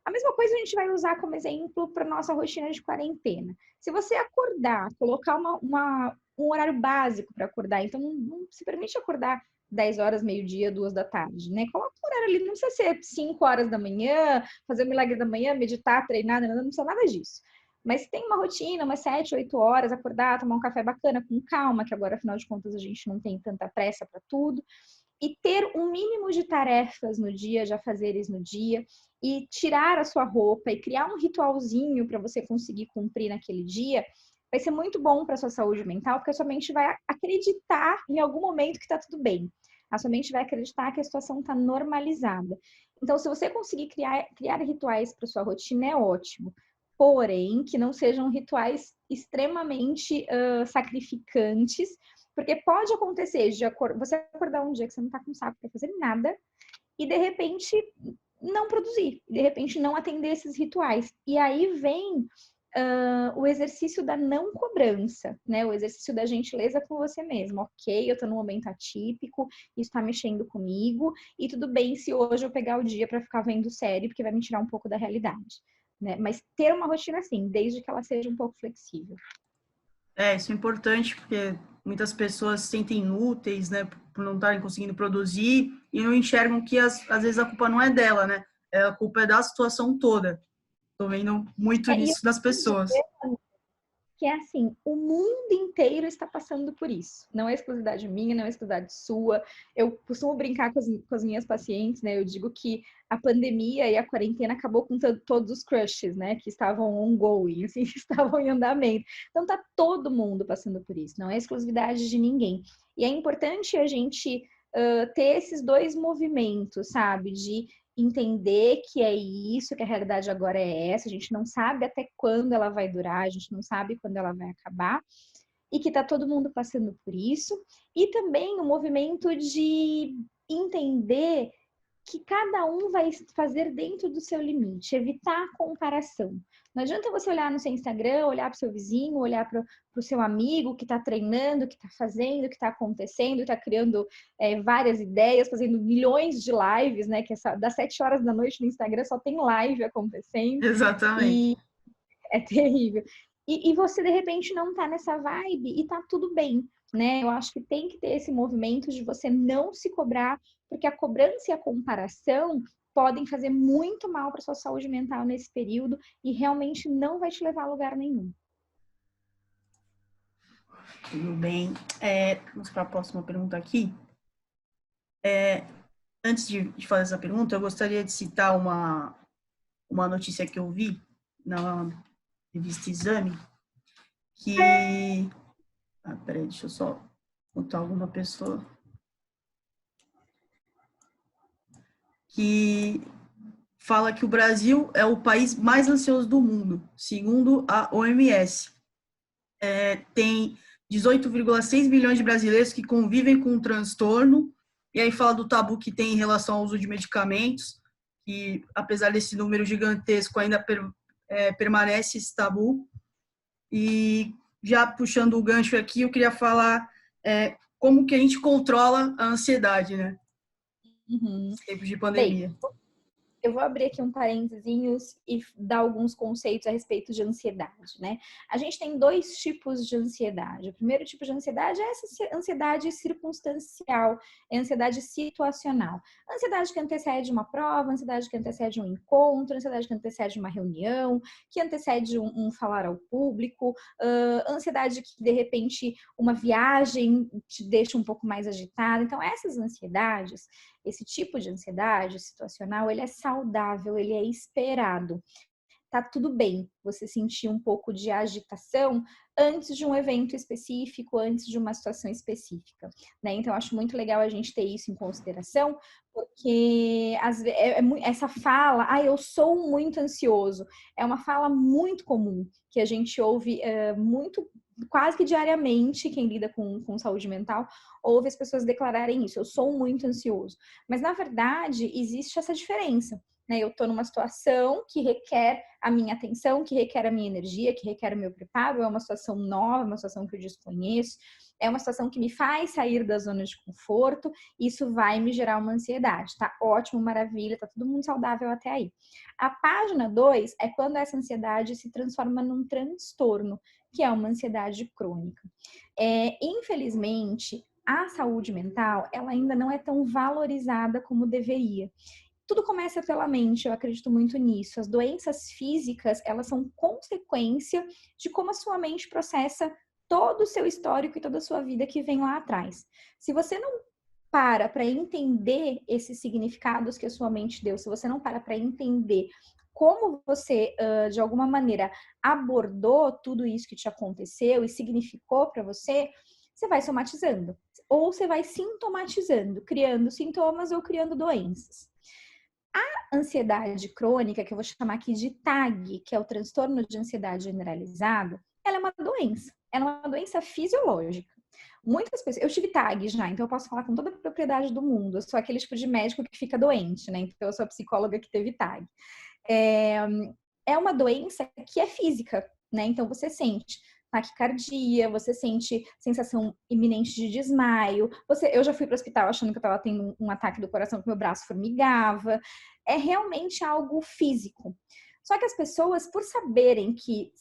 A mesma coisa a gente vai usar como exemplo para nossa rotina de quarentena. Se você acordar, colocar um horário básico para acordar, então não se permite acordar 10 horas, meio-dia, 2 da tarde, né? Coloca um horário ali, não precisa ser 5 horas da manhã, fazer o milagre da manhã, meditar, treinar, não precisa nada disso. Mas tem uma rotina, umas 7, 8 horas, acordar, tomar um café bacana, com calma, que agora, afinal de contas, a gente não tem tanta pressa para tudo. E ter um mínimo de tarefas no dia, de afazeres no dia, e tirar a sua roupa e criar um ritualzinho para você conseguir cumprir naquele dia, vai ser muito bom para a sua saúde mental, porque a sua mente vai acreditar em algum momento que está tudo bem. A sua mente vai acreditar que a situação está normalizada. Então, se você conseguir criar rituais para sua rotina, é ótimo. Porém, que não sejam rituais extremamente sacrificantes, porque pode acontecer de você acordar um dia que você não está com saco para fazer nada e, de repente, não produzir, de repente, não atender esses rituais. E aí vem o exercício da não cobrança, né? O exercício da gentileza com você mesmo. Ok, eu tô num momento atípico, isso tá mexendo comigo, e tudo bem se hoje eu pegar o dia para ficar vendo série, porque vai me tirar um pouco da realidade, né? Mas ter uma rotina assim, desde que ela seja um pouco flexível. Isso é importante, porque muitas pessoas se sentem inúteis, né, por não estarem conseguindo produzir e não enxergam que às vezes a culpa não é dela, né? A culpa é da situação toda. Tô vendo muito E isso das pessoas. que é assim, o mundo inteiro está passando por isso. Não é exclusividade minha, não é exclusividade sua. Eu costumo brincar com as minhas pacientes, né? Eu digo que a pandemia e a quarentena acabou com todos os crushes, né? Que estavam ongoing, assim, que estavam em andamento. Então tá todo mundo passando por isso. Não é exclusividade de ninguém. E é importante a gente ter esses dois movimentos, sabe? De entender que é isso, que a realidade agora é essa, a gente não sabe até quando ela vai durar, a gente não sabe quando ela vai acabar, e que tá todo mundo passando por isso, e também o movimento de entender que cada um vai fazer dentro do seu limite, evitar a comparação. Não adianta você olhar no seu Instagram, olhar para o seu vizinho, olhar para o seu amigo que está treinando, que está fazendo, que está acontecendo, está criando várias ideias, fazendo milhões de lives, né? Que das 7 horas da noite no Instagram só tem live acontecendo. Exatamente. E é terrível. E você, de repente, não tá nessa vibe e tá tudo bem, né? Eu acho que tem que ter esse movimento de você não se cobrar, porque a cobrança e a comparação podem fazer muito mal para sua saúde mental nesse período e realmente não vai te levar a lugar nenhum. Tudo bem. Vamos para a próxima pergunta aqui. Antes de fazer essa pergunta, eu gostaria de citar uma notícia que eu vi na revista Exame, que... peraí, deixa eu só contar alguma pessoa. Que fala que o Brasil é o país mais ansioso do mundo, segundo a OMS. Tem 18,6 milhões de brasileiros que convivem com um transtorno, e aí fala do tabu que tem em relação ao uso de medicamentos, que apesar desse número gigantesco ainda permanece esse tabu. E já puxando o gancho aqui, eu queria falar como que a gente controla a ansiedade, né? Uhum. Tempos de pandemia. Bem, eu vou abrir aqui um parênteses e dar alguns conceitos a respeito de ansiedade, né? A gente tem 2 tipos de ansiedade. O primeiro tipo de ansiedade é essa ansiedade circunstancial, é a ansiedade situacional. A ansiedade que antecede uma prova, a ansiedade que antecede um encontro, a ansiedade que antecede uma reunião, que antecede um falar ao público, a ansiedade que, de repente, uma viagem te deixa um pouco mais agitada. Então, essas ansiedades, esse tipo de ansiedade situacional, ele é saudável, ele é esperado. Tá tudo bem você sentir um pouco de agitação antes de um evento específico, antes de uma situação específica, né? Então, eu acho muito legal a gente ter isso em consideração, porque essa fala, eu sou muito ansioso, é uma fala muito comum, que a gente ouve muito, quase que diariamente, quem lida com saúde mental, ouve as pessoas declararem isso, eu sou muito ansioso. Mas, na verdade, existe essa diferença. né? Eu tô numa situação que requer a minha atenção, que requer a minha energia, que requer o meu preparo, é uma situação nova, uma situação que eu desconheço, é uma situação que me faz sair da zona de conforto, isso vai me gerar uma ansiedade, tá? Ótimo, maravilha, tá todo mundo saudável até aí. A página 2 é quando essa ansiedade se transforma num transtorno, que é uma ansiedade crônica. Infelizmente, a saúde mental, ela ainda não é tão valorizada como deveria. Tudo começa pela mente, eu acredito muito nisso. As doenças físicas, elas são consequência de como a sua mente processa todo o seu histórico e toda a sua vida que vem lá atrás. Se você não para entender esses significados que a sua mente deu, se você não para entender como você, de alguma maneira, abordou tudo isso que te aconteceu e significou para você, você vai somatizando. Ou você vai sintomatizando, criando sintomas ou criando doenças. A ansiedade crônica, que eu vou chamar aqui de TAG, que é o transtorno de ansiedade generalizada, ela é uma doença. Ela é uma doença fisiológica. Muitas pessoas... Eu tive TAG já, então eu posso falar com toda a propriedade do mundo. Eu sou aquele tipo de médico que fica doente, né? Então eu sou a psicóloga que teve TAG. É uma doença que é física, né? Então você sente taquicardia, você sente sensação iminente de desmaio. Eu já fui para o hospital achando que eu estava tendo um ataque do coração, que meu braço formigava. É realmente algo físico. Só que as pessoas, por saberem que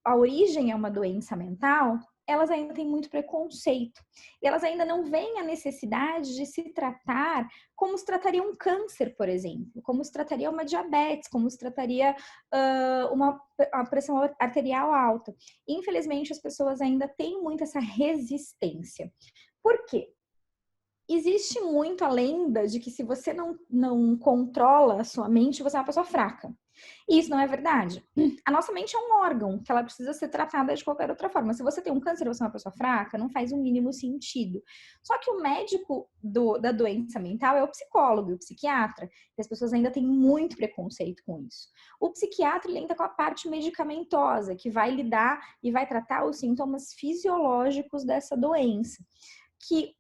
a origem é uma doença mental, elas ainda têm muito preconceito. E elas ainda não veem a necessidade de se tratar como se trataria um câncer, por exemplo, como se trataria uma diabetes, como se trataria uma pressão arterial alta. Infelizmente, as pessoas ainda têm muito essa resistência. Por quê? Existe muito a lenda de que se você não controla a sua mente, você é uma pessoa fraca. E isso não é verdade. A nossa mente é um órgão que ela precisa ser tratada de qualquer outra forma. Se você tem um câncer e você é uma pessoa fraca, não faz o mínimo sentido. Só que o médico da doença mental é o psicólogo e o psiquiatra. E as pessoas ainda têm muito preconceito com isso. O psiquiatra lida com a parte medicamentosa, que vai lidar e vai tratar os sintomas fisiológicos dessa doença. Que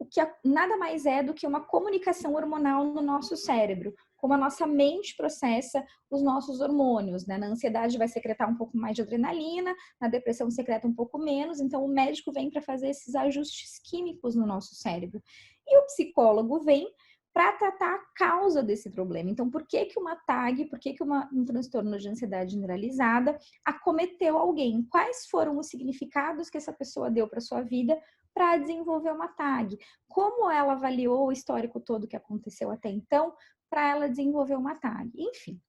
nada mais é do que uma comunicação hormonal no nosso cérebro, como a nossa mente processa os nossos hormônios, né? Na ansiedade vai secretar um pouco mais de adrenalina, na depressão secreta um pouco menos, então o médico vem para fazer esses ajustes químicos no nosso cérebro. E o psicólogo vem para tratar a causa desse problema. Então, por que uma TAG, por que um transtorno de ansiedade generalizada acometeu alguém? Quais foram os significados que essa pessoa deu para sua vida para desenvolver uma TAG? Como ela avaliou o histórico todo que aconteceu até então para ela desenvolver uma TAG? Enfim.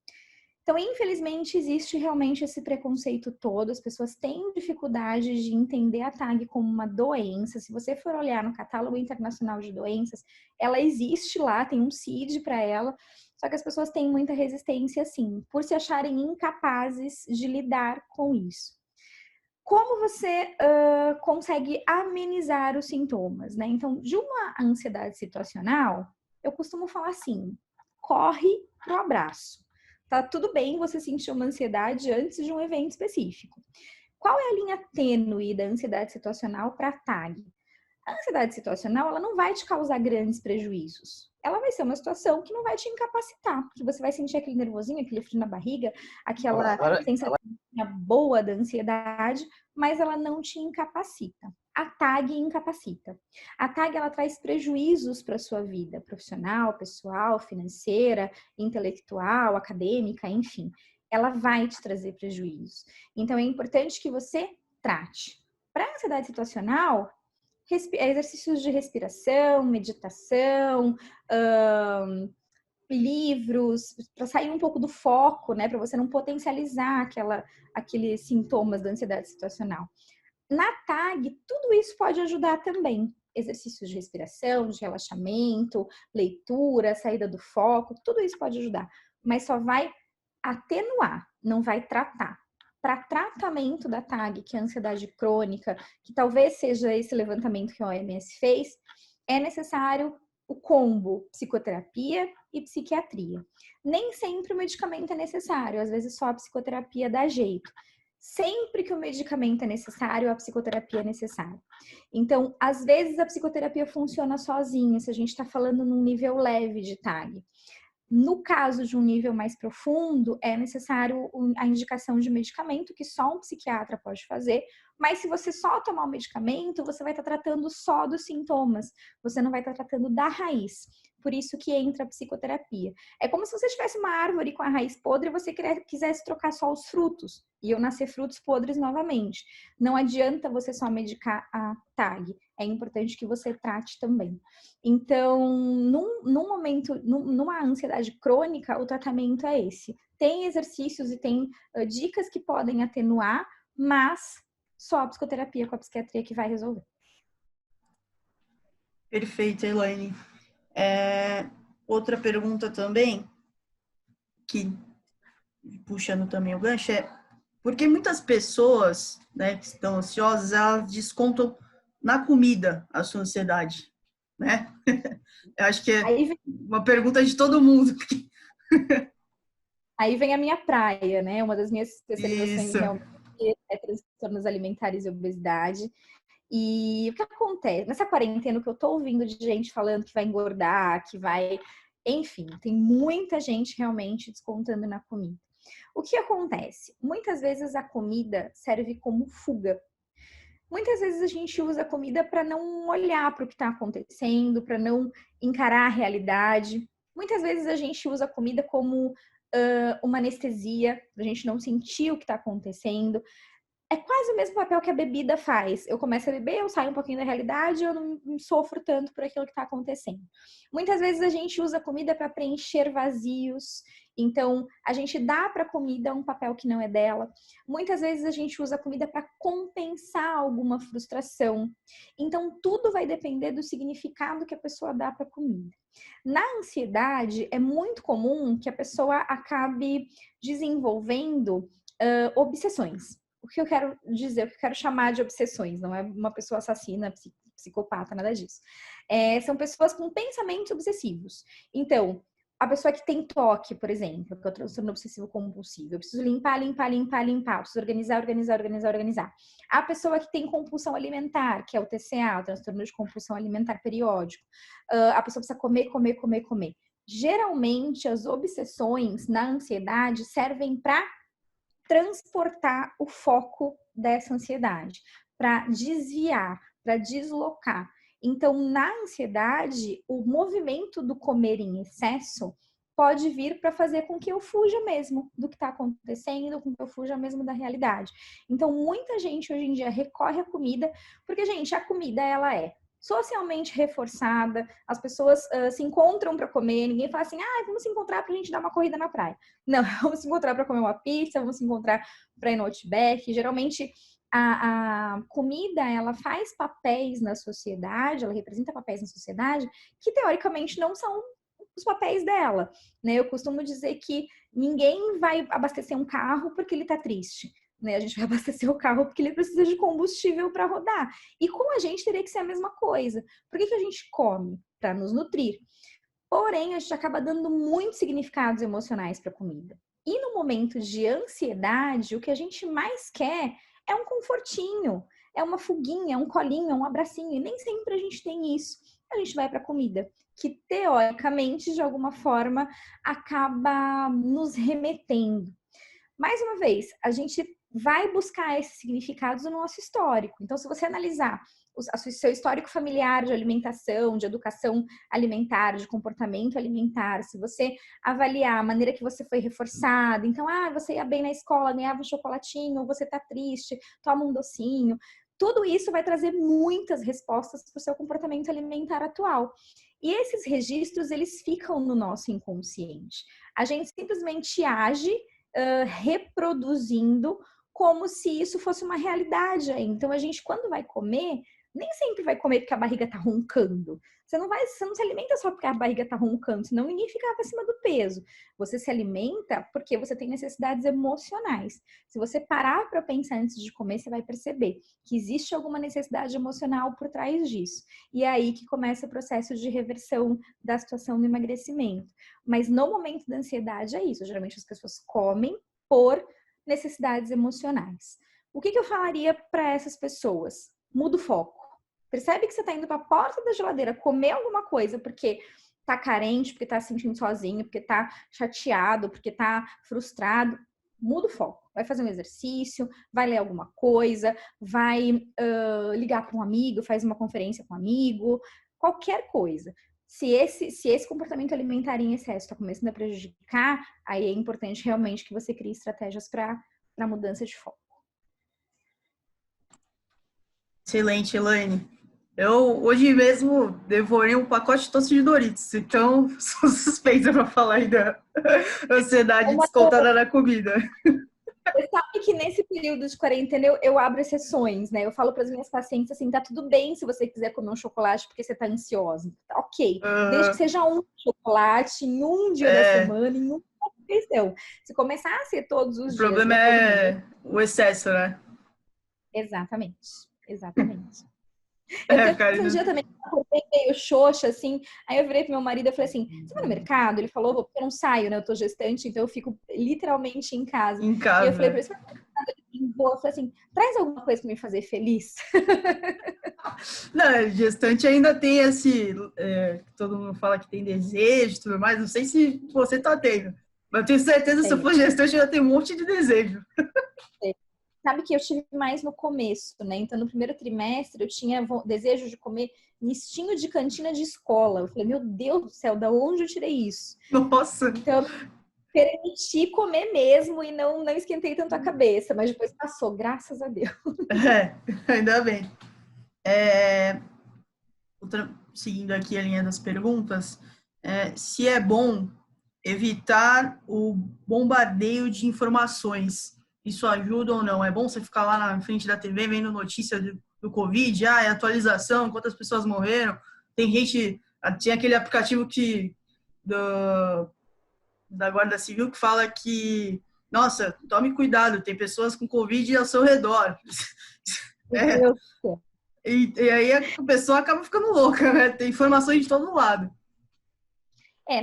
Então, infelizmente, existe realmente esse preconceito todo. As pessoas têm dificuldade de entender a TAG como uma doença. Se você for olhar no catálogo internacional de doenças, ela existe lá, tem um CID para ela. Só que as pessoas têm muita resistência, sim, por se acharem incapazes de lidar com isso. Como você consegue amenizar os sintomas, né? Então, de uma ansiedade situacional, eu costumo falar assim: corre pro abraço. Tá tudo bem você sentir uma ansiedade antes de um evento específico. Qual é a linha tênue da ansiedade situacional para a TAG? A ansiedade situacional, ela não vai te causar grandes prejuízos. Ela vai ser uma situação que não vai te incapacitar, que você vai sentir aquele nervosinho, aquele frio na barriga, aquela sensação boa da ansiedade, mas ela não te incapacita. A TAG incapacita. A TAG, ela traz prejuízos para a sua vida profissional, pessoal, financeira, intelectual, acadêmica, enfim. Ela vai te trazer prejuízos. Então, é importante que você trate. Para a ansiedade situacional, exercícios de respiração, meditação, livros, para sair um pouco do foco, né? Para você não potencializar aqueles sintomas da ansiedade situacional. Na TAG, tudo isso pode ajudar também. Exercícios de respiração, de relaxamento, leitura, saída do foco, tudo isso pode ajudar. Mas só vai atenuar, não vai tratar. Para tratamento da TAG, que é a ansiedade crônica, que talvez seja esse levantamento que a OMS fez, é necessário o combo psicoterapia e psiquiatria. Nem sempre o medicamento é necessário, às vezes só a psicoterapia dá jeito. Sempre que o medicamento é necessário, a psicoterapia é necessária. Então, às vezes a psicoterapia funciona sozinha, se a gente está falando num nível leve de TAG. No caso de um nível mais profundo, é necessário a indicação de medicamento, que só um psiquiatra pode fazer. Mas se você só tomar o medicamento, você vai estar tratando só dos sintomas. Você não vai estar tratando da raiz. Por isso que entra a psicoterapia. É como se você tivesse uma árvore com a raiz podre e você quisesse trocar só os frutos. E eu nascer frutos podres novamente. Não adianta você só medicar a TAG. É importante que você trate também. Então, num momento, numa ansiedade crônica, o tratamento é esse. Tem exercícios e tem dicas que podem atenuar, mas só a psicoterapia com a psiquiatria que vai resolver. Perfeito, Elaine. Outra pergunta também, que puxando também o gancho, porque muitas pessoas, né, que estão ansiosas, elas descontam na comida a sua ansiedade, né? Eu acho que é uma pergunta de todo mundo. Aí vem a minha praia, né? Uma das minhas especializações Isso. realmente é transtornos alimentares e obesidade. E o que acontece? Nessa quarentena, o que eu tô ouvindo de gente falando que vai engordar, que vai... Enfim, tem muita gente realmente descontando na comida. O que acontece? Muitas vezes a comida serve como fuga. Muitas vezes a gente usa a comida para não olhar para o que está acontecendo, para não encarar a realidade. Muitas vezes a gente usa a comida como uma anestesia, para a gente não sentir o que está acontecendo. É quase o mesmo papel que a bebida faz. Eu começo a beber, eu saio um pouquinho da realidade, eu não sofro tanto por aquilo que está acontecendo. Muitas vezes a gente usa a comida para preencher vazios. Então, a gente dá para a comida um papel que não é dela. Muitas vezes a gente usa a comida para compensar alguma frustração. Então, tudo vai depender do significado que a pessoa dá para a comida. Na ansiedade, é muito comum que a pessoa acabe desenvolvendo obsessões. O que eu quero dizer, o que eu quero chamar de obsessões, não é uma pessoa assassina, psicopata, nada disso. São pessoas com pensamentos obsessivos. Então, a pessoa que tem toque, por exemplo, que é o transtorno obsessivo compulsivo, eu preciso limpar, eu preciso organizar. A pessoa que tem compulsão alimentar, que é o TCA, o transtorno de compulsão alimentar periódico, a pessoa precisa comer. Geralmente, as obsessões na ansiedade servem para transportar o foco dessa ansiedade, para desviar, para deslocar. Então, na ansiedade, o movimento do comer em excesso pode vir para fazer com que eu fuja mesmo do que está acontecendo, com que eu fuja mesmo da realidade. Então, muita gente hoje em dia recorre à comida, porque, gente, a comida, ela é socialmente reforçada, as pessoas se encontram para comer, ninguém fala assim, vamos se encontrar para a gente dar uma corrida na praia. Não, vamos se encontrar para comer uma pizza, vamos se encontrar para ir no Outback. Geralmente, a comida, ela faz papéis na sociedade, ela representa papéis na sociedade que, teoricamente, não são os papéis dela, né? Eu costumo dizer que ninguém vai abastecer um carro porque ele tá triste. Né? A gente vai abastecer o carro porque ele precisa de combustível para rodar. E com a gente teria que ser a mesma coisa. Por que a gente come? Para nos nutrir. Porém, a gente acaba dando muitos significados emocionais para a comida. E no momento de ansiedade, o que a gente mais quer é um confortinho, é uma fuguinha, é um colinho, é um abracinho. E nem sempre a gente tem isso. A gente vai para a comida, que teoricamente, de alguma forma, acaba nos remetendo. Mais uma vez, a gente vai buscar esses significados no nosso histórico. Então, se você analisar o seu histórico familiar de alimentação, de educação alimentar, de comportamento alimentar, se você avaliar a maneira que você foi reforçada, então, você ia bem na escola, ganhava um chocolatinho, você tá triste, toma um docinho, tudo isso vai trazer muitas respostas para o seu comportamento alimentar atual. E esses registros, eles ficam no nosso inconsciente. A gente simplesmente age reproduzindo como se isso fosse uma realidade. Então, a gente, quando vai comer, nem sempre vai comer porque a barriga tá roncando. Você não se alimenta só porque a barriga tá roncando, senão ninguém ficava acima do peso. Você se alimenta porque você tem necessidades emocionais. Se você parar para pensar antes de comer, você vai perceber que existe alguma necessidade emocional por trás disso. E é aí que começa o processo de reversão da situação do emagrecimento. Mas no momento da ansiedade é isso. Geralmente as pessoas comem por necessidades emocionais. O que eu falaria para essas pessoas? Muda o foco. Percebe que você está indo para a porta da geladeira comer alguma coisa porque tá carente, porque tá se sentindo sozinho, porque tá chateado, porque tá frustrado, muda o foco. Vai fazer um exercício, vai ler alguma coisa, vai ligar para um amigo, faz uma conferência com um amigo, qualquer coisa. Se esse comportamento alimentar em excesso está começando a prejudicar, aí é importante realmente que você crie estratégias para mudança de foco. Excelente, Elaine. Eu hoje mesmo devorei um pacote de toast de Doritos, então sou suspeita para falar aí da ansiedade descontada na comida. Você sabe que nesse período de quarentena eu abro exceções, né? Eu falo para as minhas pacientes assim, tá tudo bem se você quiser comer um chocolate porque você tá ansiosa. Tá ok. Desde que seja um chocolate em um dia da semana, em uma refeição. Se começar a ser todos os dias... O problema é o excesso, né? Exatamente. Um dia também eu meio xoxa, assim, aí eu virei pro meu marido e falei assim, você vai no mercado? Ele falou, porque eu não saio, né? Eu tô gestante, então eu fico literalmente em casa. Em casa. E eu falei pra ele, você vai no mercado? Eu falei assim, traz alguma coisa pra me fazer feliz. Não, gestante ainda tem esse... todo mundo fala que tem desejo e tudo mais, não sei se você tá tendo. Mas eu tenho certeza que se eu for gestante, eu já tenho um monte de desejo. Sabe que eu tive mais no começo, né? Então, no primeiro trimestre, eu tinha desejo de comer mistinho de cantina de escola. Eu falei, meu Deus do céu, da onde eu tirei isso? Nossa! Então, eu permiti comer mesmo e não esquentei tanto a cabeça. Mas depois passou, graças a Deus. Ainda bem. Seguindo aqui a linha das perguntas, se é bom evitar o bombardeio de informações, isso ajuda ou não? É bom você ficar lá na frente da TV vendo notícia do Covid, é atualização, quantas pessoas morreram, tem gente, tinha aquele aplicativo da Guarda Civil que fala que, nossa, tome cuidado, tem pessoas com Covid ao seu redor. E aí a pessoa acaba ficando louca, né? Tem informações de todo lado.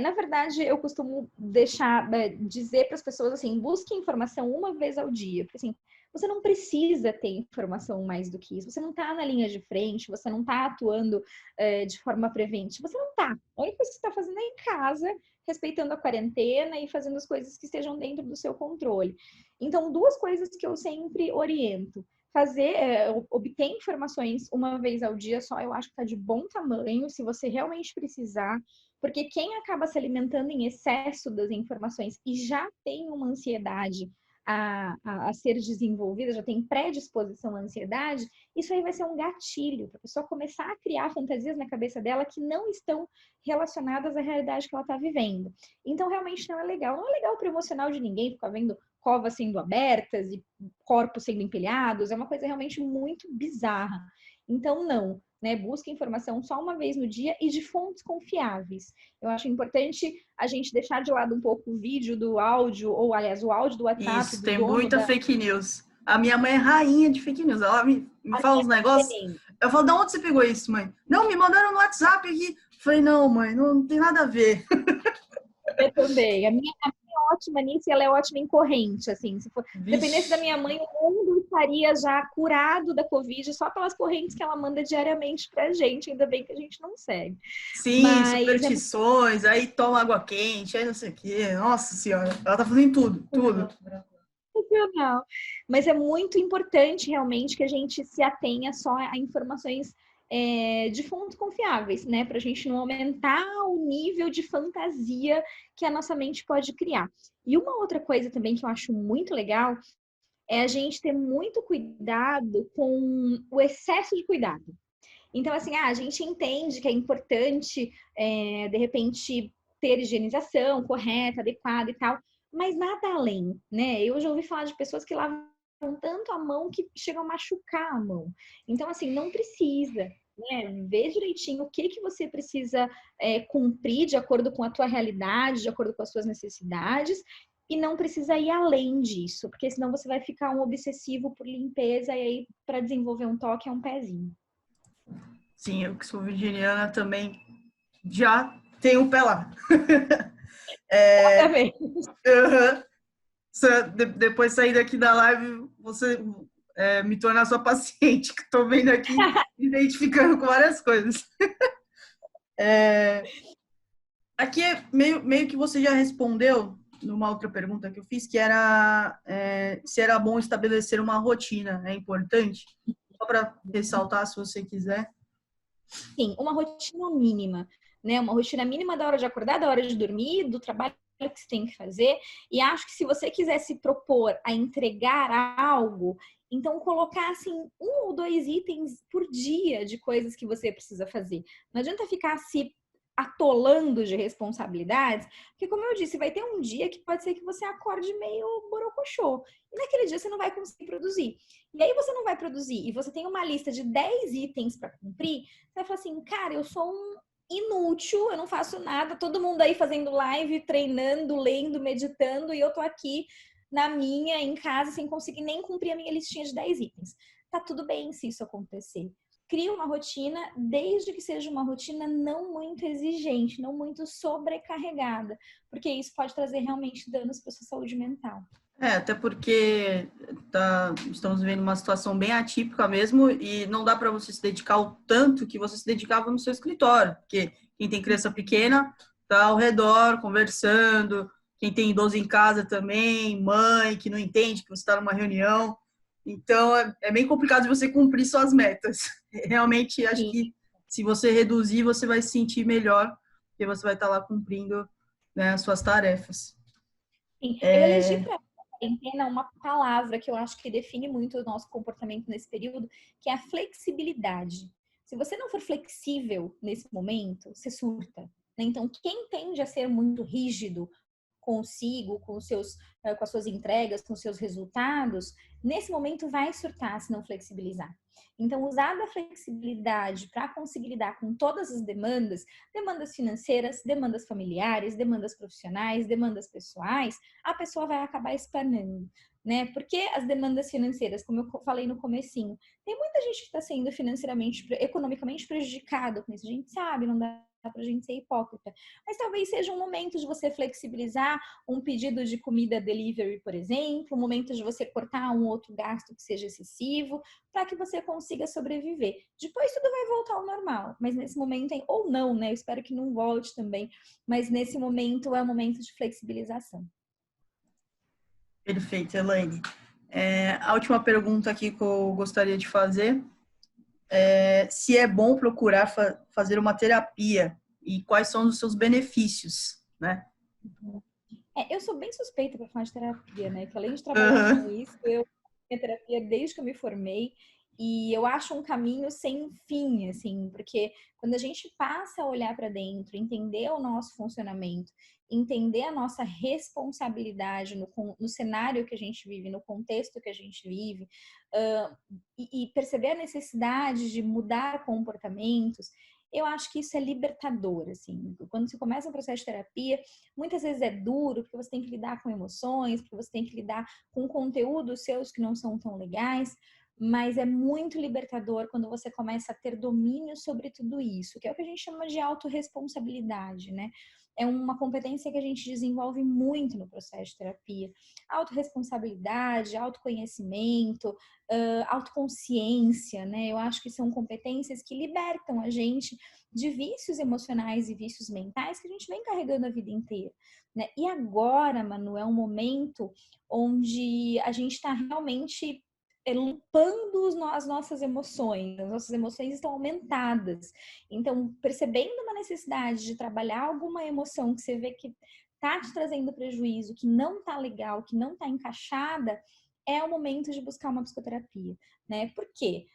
Na verdade, eu costumo dizer para as pessoas assim, busque informação uma vez ao dia. Porque assim, você não precisa ter informação mais do que isso. Você não está na linha de frente, você não está atuando de forma preventiva. Você não está. A única coisa que você está fazendo é em casa, respeitando a quarentena e fazendo as coisas que estejam dentro do seu controle. Então, duas coisas que eu sempre oriento. Obter informações uma vez ao dia só, eu acho que está de bom tamanho, se você realmente precisar. Porque quem acaba se alimentando em excesso das informações e já tem uma ansiedade a ser desenvolvida, já tem predisposição à ansiedade, isso aí vai ser um gatilho para a pessoa começar a criar fantasias na cabeça dela que não estão relacionadas à realidade que ela está vivendo. Então, realmente não é legal. Não é legal para o emocional de ninguém ficar vendo covas sendo abertas e corpos sendo empilhados. É uma coisa realmente muito bizarra. Então, não. Né, busca informação só uma vez no dia e de fontes confiáveis. Eu acho importante a gente deixar de lado um pouco o vídeo do áudio, ou aliás, o áudio do WhatsApp. Isso, tem muita fake news. A minha mãe é rainha de fake news. Ela me fala uns negócios. Eu falo, de onde você pegou isso, mãe? Não, me mandaram no WhatsApp aqui. Eu falei, não, mãe, não tem nada a ver. Eu também. A minha é ótima nisso e ela é ótima em corrente, assim. Se dependesse da minha mãe, o mundo estaria já curado da Covid só pelas correntes que ela manda diariamente pra gente. Ainda bem que a gente não segue. Sim, superstições, aí toma água quente, aí não sei o quê. Nossa Senhora, ela tá fazendo tudo. Não. Mas é muito importante realmente que a gente se atenha só a informações de fontes confiáveis, né? Para a gente não aumentar o nível de fantasia que a nossa mente pode criar. E uma outra coisa também que eu acho muito legal é a gente ter muito cuidado com o excesso de cuidado. Então, assim, a gente entende que é importante, de repente, ter higienização correta, adequada e tal, mas nada além, né? Eu já ouvi falar de pessoas que lavam tanto a mão que chegam a machucar a mão. Então, assim, não precisa, né? Vê direitinho o que você precisa cumprir de acordo com a tua realidade, de acordo com as suas necessidades, e não precisa ir além disso, porque senão você vai ficar um obsessivo por limpeza e aí para desenvolver um toque é um pezinho. Sim, eu que sou virginiana também já tenho um pé lá. Depois de sair daqui da live, você me tornar sua paciente, que estou vendo aqui, identificando com várias coisas. Aqui é meio que você já respondeu numa outra pergunta que eu fiz, que era se era bom estabelecer uma rotina, é importante? Só para ressaltar, se você quiser. Sim, uma rotina mínima, né? Uma rotina mínima da hora de acordar, da hora de dormir, do trabalho que você tem que fazer. E acho que se você quiser se propor a entregar algo, então colocar assim 1 ou 2 itens por dia de coisas que você precisa fazer. Não adianta ficar se atolando de responsabilidades, porque como eu disse, vai ter um dia que pode ser que você acorde meio borocochô. E naquele dia você não vai conseguir produzir. E aí você não vai produzir e você tem uma lista de 10 itens para cumprir, você vai falar assim, cara, eu sou um inútil, eu não faço nada, todo mundo aí fazendo live, treinando, lendo, meditando, e eu tô aqui na minha, em casa, sem conseguir nem cumprir a minha listinha de 10 itens. Tá tudo bem se isso acontecer. Cria uma rotina, desde que seja uma rotina não muito exigente, não muito sobrecarregada, porque isso pode trazer realmente danos para sua saúde mental. Até porque estamos vivendo uma situação bem atípica mesmo e não dá para você se dedicar o tanto que você se dedicava no seu escritório, porque quem tem criança pequena está ao redor conversando, quem tem idoso em casa também, mãe que não entende que você está numa reunião. Então, é bem complicado de você cumprir suas metas. Realmente, acho que se você reduzir, você vai se sentir melhor, porque você vai estar lá cumprindo, né, as suas tarefas. Sim. Eu elegi para quarentena uma palavra que eu acho que define muito o nosso comportamento nesse período, que é a flexibilidade. Se você não for flexível nesse momento, você surta, né? Então, quem tende a ser muito rígido consigo, com as suas entregas, com os seus resultados, nesse momento vai surtar se não flexibilizar. Então, usar da flexibilidade para conseguir lidar com todas as demandas, demandas financeiras, demandas familiares, demandas profissionais, demandas pessoais, a pessoa vai acabar espanando, né? Porque as demandas financeiras, como eu falei no comecinho, tem muita gente que está sendo financeiramente, economicamente prejudicada com isso. A gente sabe, não dá pra gente ser hipócrita. Mas talvez seja um momento de você flexibilizar um pedido de comida delivery, por exemplo, um momento de você cortar um outro gasto que seja excessivo, para que você consiga sobreviver. Depois tudo vai voltar ao normal, mas nesse momento, ou não, né? Eu espero que não volte também, mas nesse momento é um momento de flexibilização. Perfeito, Elaine. A última pergunta aqui que eu gostaria de fazer é se é bom procurar fazer uma terapia e quais são os seus benefícios, né? Eu sou bem suspeita para falar de terapia, né? Que além de trabalhar com isso, eu tenho terapia desde que eu me formei e eu acho um caminho sem fim, assim, porque quando a gente passa a olhar para dentro, entender o nosso funcionamento, entender a nossa responsabilidade no cenário que a gente vive, no contexto que a gente vive, e perceber a necessidade de mudar comportamentos, eu acho que isso é libertador, assim. Quando você começa um processo de terapia, muitas vezes é duro, porque você tem que lidar com emoções, porque você tem que lidar com conteúdos seus que não são tão legais, mas é muito libertador quando você começa a ter domínio sobre tudo isso, que é o que a gente chama de autorresponsabilidade, né? É uma competência que a gente desenvolve muito no processo de terapia. Autorresponsabilidade, autoconhecimento, autoconsciência, né? Eu acho que são competências que libertam a gente de vícios emocionais e vícios mentais que a gente vem carregando a vida inteira, né? E agora, Manu, é um momento onde a gente está realmente limpando as nossas emoções estão aumentadas. Então, percebendo uma necessidade de trabalhar alguma emoção que você vê que tá te trazendo prejuízo, que não tá legal, que não tá encaixada, é o momento de buscar uma psicoterapia, né? Por quê?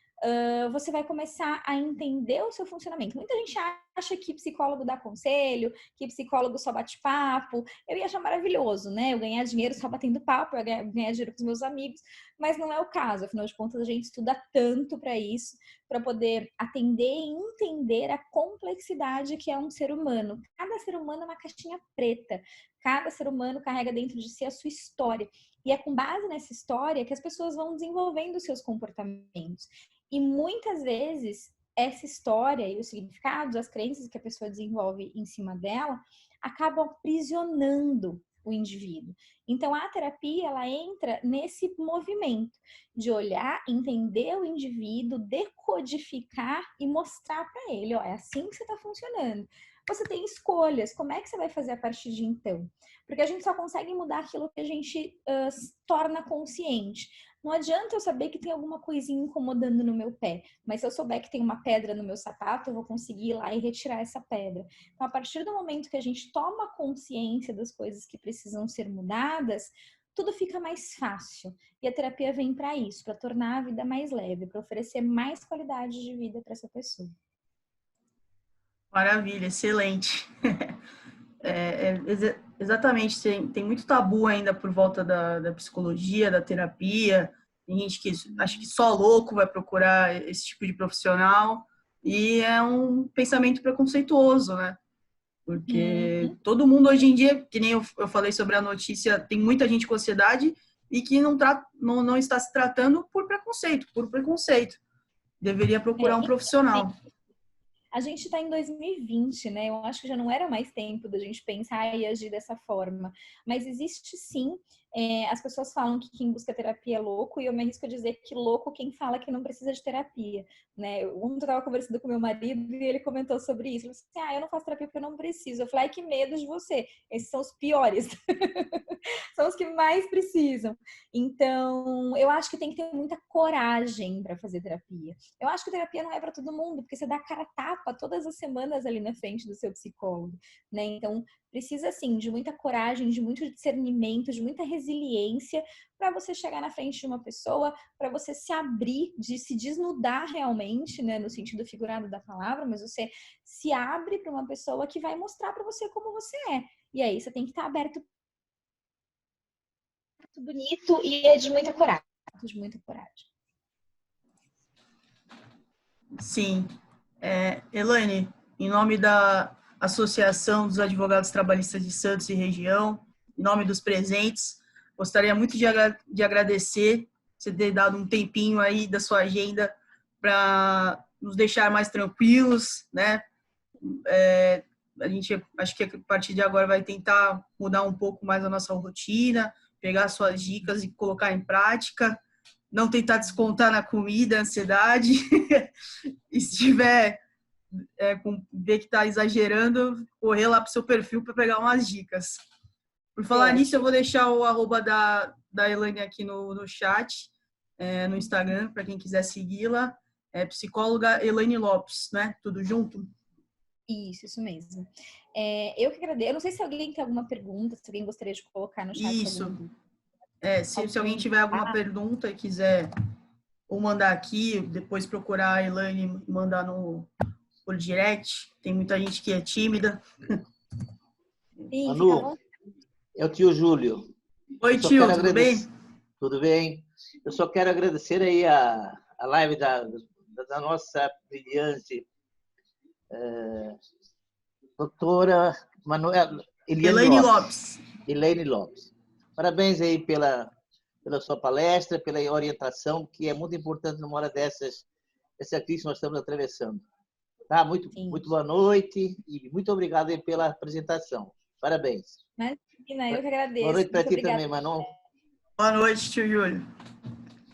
Você vai começar a entender o seu funcionamento. Muita gente acha que psicólogo dá conselho, que psicólogo só bate papo. Eu ia achar maravilhoso, né? Eu ganhar dinheiro só batendo papo, eu ganhar dinheiro com os meus amigos, mas não é o caso. Afinal de contas, a gente estuda tanto para isso, para poder atender e entender a complexidade que é um ser humano. Cada ser humano é uma caixinha preta. Cada ser humano carrega dentro de si a sua história. E é com base nessa história que as pessoas vão desenvolvendo os seus comportamentos. E muitas vezes essa história e os significados, as crenças que a pessoa desenvolve em cima dela, acabam aprisionando o indivíduo. Então a terapia, ela entra nesse movimento de olhar, entender o indivíduo, decodificar e mostrar para ele, ó, é assim que você está funcionando. você tem escolhas. Como é que você vai fazer a partir de então? Porque a gente só consegue mudar aquilo que a gente torna consciente. Não adianta eu saber que tem alguma coisinha incomodando no meu pé, mas se eu souber que tem uma pedra no meu sapato, eu vou conseguir ir lá e retirar essa pedra. Então, a partir do momento que a gente toma consciência das coisas que precisam ser mudadas, tudo fica mais fácil. E a terapia vem para isso, para tornar a vida mais leve, para oferecer mais qualidade de vida para essa pessoa. Maravilha, excelente. Exatamente, tem muito tabu ainda por volta da psicologia, da terapia. Tem gente que acha que só louco vai procurar esse tipo de profissional, e é um pensamento preconceituoso, né? Porque todo mundo hoje em dia, que nem eu falei sobre a notícia, tem muita gente com ansiedade e que não está se tratando por preconceito. Deveria procurar um profissional. A gente está em 2020, né? Eu acho que já não era mais tempo da gente pensar e agir dessa forma. Mas existe sim. As pessoas falam que quem busca terapia é louco, e eu me arrisco a dizer que louco quem fala que não precisa de terapia, né? Ontem eu estava conversando com meu marido e ele comentou sobre isso. Ele disse assim, eu não faço terapia porque eu não preciso. Eu falei, ai, que medo de você. Esses são os piores. São os que mais precisam. Então, eu acho que tem que ter muita coragem para fazer terapia. Eu acho que terapia não é para todo mundo, porque você dá cara a tapa todas as semanas ali na frente do seu psicólogo, né? Então, precisa, assim, de muita coragem, de muito discernimento, de muita resiliência para você chegar na frente de uma pessoa, para você se abrir, de se desnudar realmente, né? No sentido figurado da palavra, mas você se abre para uma pessoa que vai mostrar para você como você é. E aí, você tem que estar aberto. Bonito e é de muita coragem. De muita coragem. Sim. Elaine, em nome da Associação dos Advogados Trabalhistas de Santos e Região, em nome dos presentes, gostaria muito de agradecer você ter dado um tempinho aí da sua agenda para nos deixar mais tranquilos, né? A gente, acho que a partir de agora vai tentar mudar um pouco mais a nossa rotina, pegar suas dicas e colocar em prática, não tentar descontar na comida, a ansiedade, e se tiver ver que está exagerando, correr lá para o seu perfil para pegar umas dicas. Por falar nisso, eu vou deixar o @, da Elaine aqui no chat, no Instagram, para quem quiser segui-la. É psicóloga Elaine Lopes, né? Tudo junto? Isso mesmo. Eu que agradeço. Eu não sei se alguém tem alguma pergunta, se alguém gostaria de colocar no chat. Isso. Se alguém tiver alguma pergunta e quiser ou mandar aqui, depois procurar a Elaine e mandar por direct. Tem muita gente que é tímida. Sim, Manu, é o tio Júlio. Oi, tio, tudo bem? Tudo bem. Eu só quero agradecer aí a live da nossa brilhante doutora Elaine Lopes. Elaine Lopes. Parabéns aí pela sua palestra, pela orientação, que é muito importante numa hora essa crise que nós estamos atravessando. Tá? Muito boa noite e muito obrigado aí pela apresentação. Parabéns. Imagina, eu que agradeço. Boa noite para ti também, Manu. Boa noite, tio Júlio.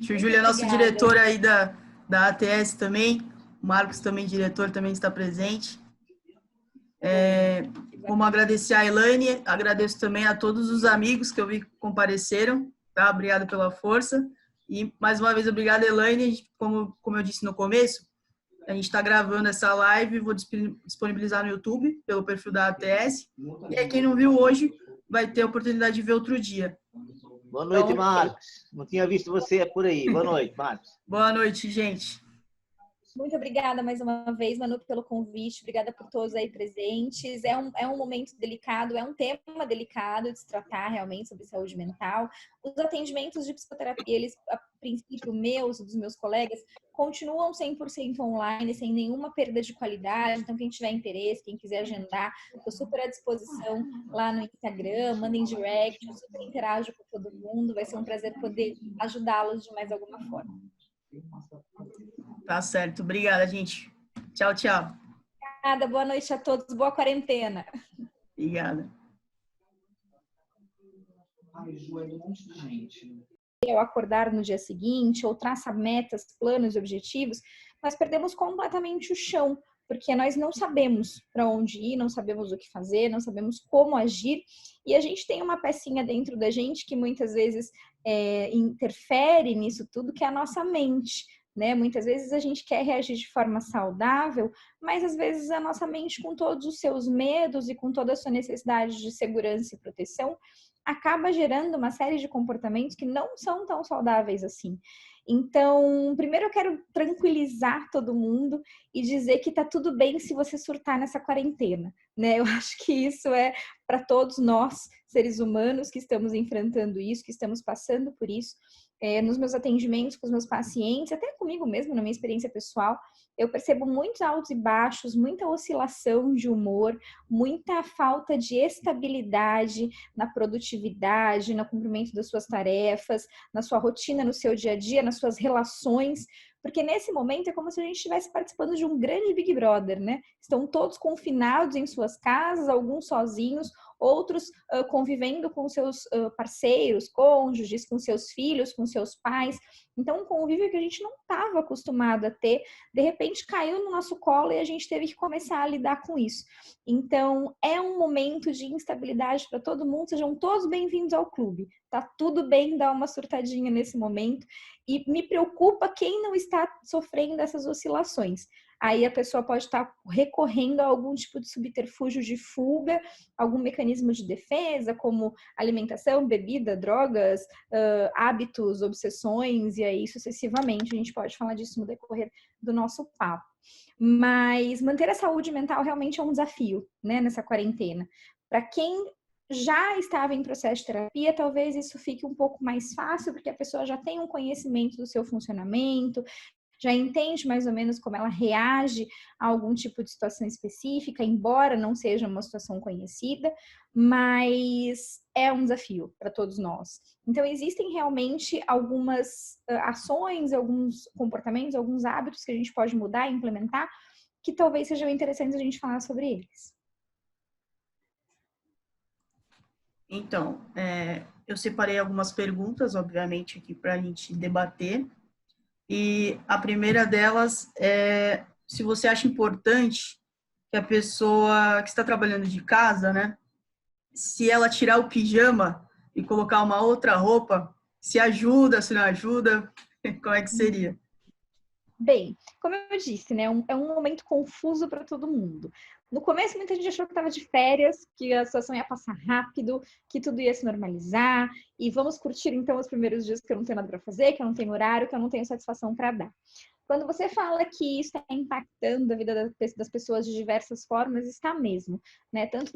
Tio Júlio é nosso diretor aí da ATS também. O Marcos também, diretor, também está presente. Vamos agradecer a Elaine, agradeço também a todos os amigos que eu vi que compareceram, tá? Obrigado pela força. E, mais uma vez, obrigado, Elaine. Como eu disse no começo, a gente está gravando essa live, vou disponibilizar no YouTube, pelo perfil da ATS. E aí, quem não viu hoje, vai ter a oportunidade de ver outro dia. Boa noite, Marcos. Não tinha visto você por aí. Boa noite, Marcos. Boa noite, gente. Muito obrigada mais uma vez, Manu, pelo convite. Obrigada por todos aí presentes. É um momento delicado, é um tema delicado de se tratar realmente sobre saúde mental. Os atendimentos de psicoterapia, eles, a princípio, meus e dos meus colegas, continuam 100% online, sem nenhuma perda de qualidade. Então, quem tiver interesse, quem quiser agendar, estou super à disposição lá no Instagram, mandem direct, eu super interajo com todo mundo. Vai ser um prazer poder ajudá-los de mais alguma forma. Tá certo. Obrigada, gente. Tchau, tchau. Obrigada. Boa noite a todos. Boa quarentena. Obrigada. Ai, Ju, é um monte de gente. Ao acordar no dia seguinte, ou traça metas, planos e objetivos, nós perdemos completamente o chão, porque nós não sabemos para onde ir, não sabemos o que fazer, não sabemos como agir, e a gente tem uma pecinha dentro da gente que muitas vezes interfere nisso tudo, que é a nossa mente. Né? Muitas vezes a gente quer reagir de forma saudável, mas às vezes a nossa mente, com todos os seus medos e com toda a sua necessidade de segurança e proteção, acaba gerando uma série de comportamentos que não são tão saudáveis assim. Então, primeiro eu quero tranquilizar todo mundo e dizer que tá tudo bem se você surtar nessa quarentena, né? Eu acho que isso é para todos nós, seres humanos, que estamos enfrentando isso, que estamos passando por isso. Nos meus atendimentos com os meus pacientes, até comigo mesmo, na minha experiência pessoal, eu percebo muitos altos e baixos, muita oscilação de humor, muita falta de estabilidade na produtividade, no cumprimento das suas tarefas, na sua rotina, no seu dia a dia, nas suas relações, porque nesse momento é como se a gente estivesse participando de um grande Big Brother, né? Estão todos confinados em suas casas, alguns sozinhos, outros convivendo com seus parceiros, cônjuges, com seus filhos, com seus pais. Então, um convívio que a gente não estava acostumado a ter, de repente caiu no nosso colo e a gente teve que começar a lidar com isso. Então, é um momento de instabilidade para todo mundo, sejam todos bem-vindos ao clube. Tá tudo bem dar uma surtadinha nesse momento e me preocupa quem não está sofrendo essas oscilações. Aí a pessoa pode estar recorrendo a algum tipo de subterfúgio de fuga, algum mecanismo de defesa, como alimentação, bebida, drogas, hábitos, obsessões, e aí sucessivamente. A gente pode falar disso no decorrer do nosso papo. Mas manter a saúde mental realmente é um desafio, né, nessa quarentena. Para quem já estava em processo de terapia, talvez isso fique um pouco mais fácil, porque a pessoa já tem um conhecimento do seu funcionamento, já entende mais ou menos como ela reage a algum tipo de situação específica, embora não seja uma situação conhecida, mas é um desafio para todos nós. Então, existem realmente algumas ações, alguns comportamentos, alguns hábitos que a gente pode mudar e implementar, que talvez sejam interessantes a gente falar sobre eles. Então, eu separei algumas perguntas, obviamente, aqui para a gente debater. E a primeira delas é se você acha importante que a pessoa que está trabalhando de casa, né, se ela tirar o pijama e colocar uma outra roupa, se ajuda, se não ajuda, como é que seria? Bem, como eu disse, né, é um momento confuso para todo mundo. No começo, muita gente achou que estava de férias, que a situação ia passar rápido, que tudo ia se normalizar, e vamos curtir então os primeiros dias que eu não tenho nada para fazer, que eu não tenho horário, que eu não tenho satisfação para dar. Quando você fala que isso está impactando a vida das pessoas de diversas formas, está mesmo, né? Tanto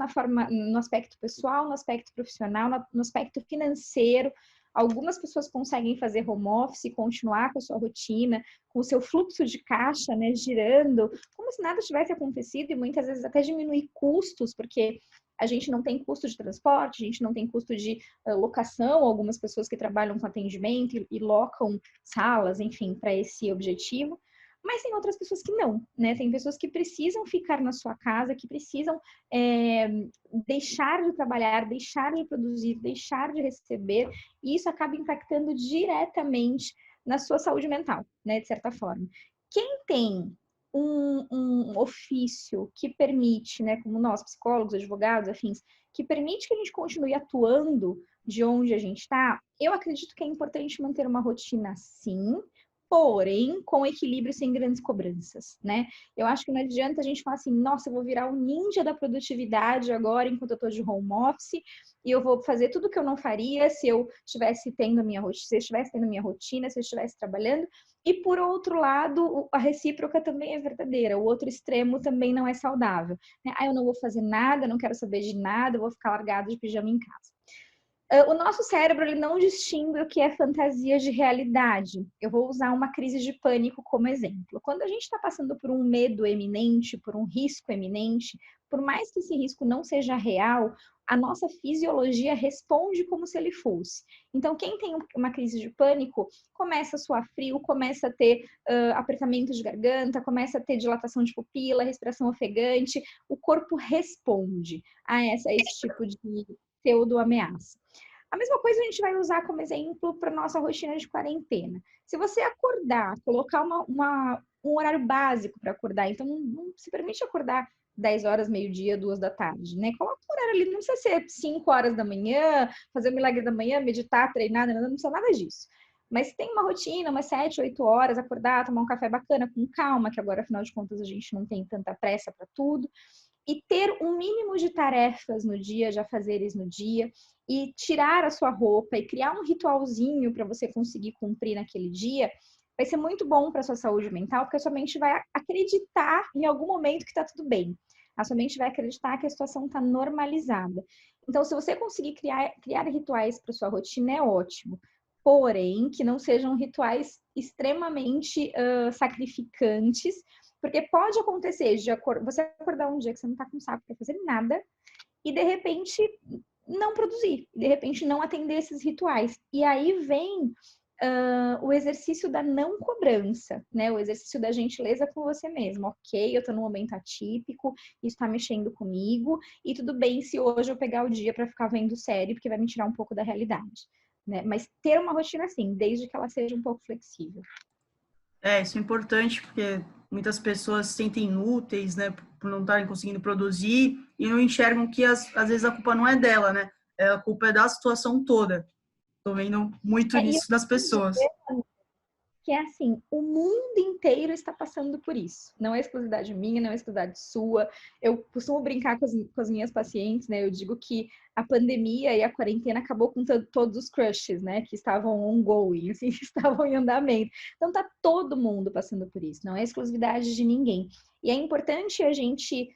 no aspecto pessoal, no aspecto profissional, no aspecto financeiro. Algumas pessoas conseguem fazer home office, continuar com a sua rotina, com o seu fluxo de caixa, né, girando, como se nada tivesse acontecido, e muitas vezes até diminuir custos, porque a gente não tem custo de transporte, a gente não tem custo de locação, algumas pessoas que trabalham com atendimento e locam salas, enfim, para esse objetivo. Mas tem outras pessoas que não, né? Tem pessoas que precisam ficar na sua casa, que precisam deixar de trabalhar, deixar de produzir, deixar de receber, e isso acaba impactando diretamente na sua saúde mental, né? De certa forma. Quem tem um ofício que permite, né, como nós, psicólogos, advogados, afins, que permite que a gente continue atuando de onde a gente está, eu acredito que é importante manter uma rotina sim, porém com equilíbrio, sem grandes cobranças, né? Eu acho que não adianta a gente falar assim, nossa, eu vou virar o ninja da produtividade agora enquanto eu tô de home office e eu vou fazer tudo que eu não faria se eu estivesse tendo a minha rotina, se eu estivesse tendo a minha rotina, se eu estivesse trabalhando. E por outro lado, a recíproca também é verdadeira, o outro extremo também não é saudável, né? Ah, eu não vou fazer nada, não quero saber de nada, eu vou ficar largado de pijama em casa. O nosso cérebro ele não distingue o que é fantasia de realidade. Eu vou usar uma crise de pânico como exemplo. Quando a gente está passando por um medo eminente, por um risco eminente, por mais que esse risco não seja real, a nossa fisiologia responde como se ele fosse. Então, quem tem uma crise de pânico começa a suar frio, começa a ter apertamento de garganta, começa a ter dilatação de pupila, respiração ofegante. O corpo responde a esse tipo de pseudo-ameaça. A mesma coisa a gente vai usar como exemplo para nossa rotina de quarentena. Se você acordar, colocar um horário básico para acordar. Então, não se permite acordar 10 horas, meio-dia, 2 da tarde, né? Coloca um horário ali, não precisa ser 5 horas da manhã, fazer o milagre da manhã, meditar, treinar, não precisa nada disso. Mas tem uma rotina, umas 7, 8 horas, acordar, tomar um café bacana, com calma, que agora, afinal de contas, a gente não tem tanta pressa para tudo. E ter um mínimo de tarefas no dia, de afazeres no dia, e tirar a sua roupa e criar um ritualzinho para você conseguir cumprir naquele dia, vai ser muito bom para a sua saúde mental, porque a sua mente vai acreditar em algum momento que está tudo bem. A sua mente vai acreditar que a situação está normalizada. Então, se você conseguir criar rituais para sua rotina, é ótimo. Porém, que não sejam rituais extremamente sacrificantes, porque pode acontecer de você acordar um dia que você não está com saco para fazer nada e, de repente, não produzir, de repente, não atender esses rituais. E aí vem o exercício da não cobrança, né? O exercício da gentileza com você mesmo. Ok, eu tô num momento atípico, isso tá mexendo comigo, e tudo bem se hoje eu pegar o dia para ficar vendo série, porque vai me tirar um pouco da realidade, né? Mas ter uma rotina assim, desde que ela seja um pouco flexível. Isso é importante, porque muitas pessoas se sentem inúteis, né, por não estarem conseguindo produzir e não enxergam que às vezes a culpa não é dela, né? A culpa é da situação toda. Tô vendo muito nisso das pessoas. Que é assim, o mundo inteiro está passando por isso. Não é exclusividade minha, não é exclusividade sua. Eu costumo brincar com as minhas pacientes, né? Eu digo que a pandemia e a quarentena acabou com todos os crushes, né? Que estavam ongoing, assim, que estavam em andamento. Então tá todo mundo passando por isso. Não é exclusividade de ninguém. E é importante a gente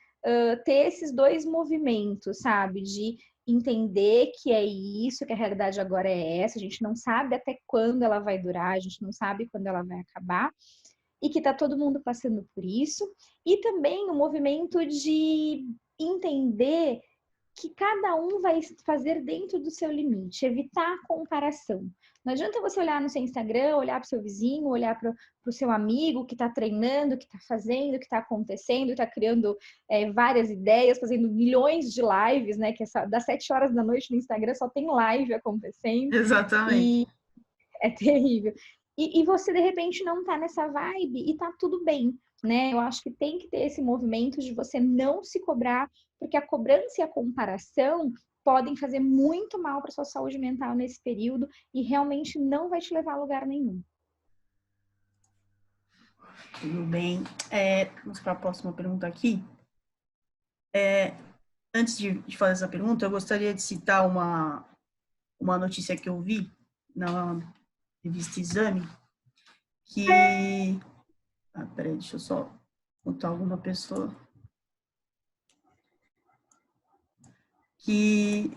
ter esses dois movimentos, sabe? De entender que é isso, que a realidade agora é essa, a gente não sabe até quando ela vai durar, a gente não sabe quando ela vai acabar, e que tá todo mundo passando por isso, e também o movimento de entender que cada um vai fazer dentro do seu limite, evitar a comparação. Não adianta você olhar no seu Instagram, olhar para o seu vizinho, olhar para o seu amigo que está treinando, que está fazendo, que está acontecendo, está criando várias ideias, fazendo milhões de lives, né? Que das 7 horas da noite no Instagram só tem live acontecendo. Exatamente. E é terrível. E você, de repente, não tá nessa vibe e tá tudo bem, né? Eu acho que tem que ter esse movimento de você não se cobrar, porque a cobrança e a comparação podem fazer muito mal para sua saúde mental nesse período e realmente não vai te levar a lugar nenhum. Tudo bem. Vamos para a próxima pergunta aqui. Antes de fazer essa pergunta, eu gostaria de citar uma notícia que eu vi na revista Exame, que... peraí, deixa eu só contar alguma pessoa. Que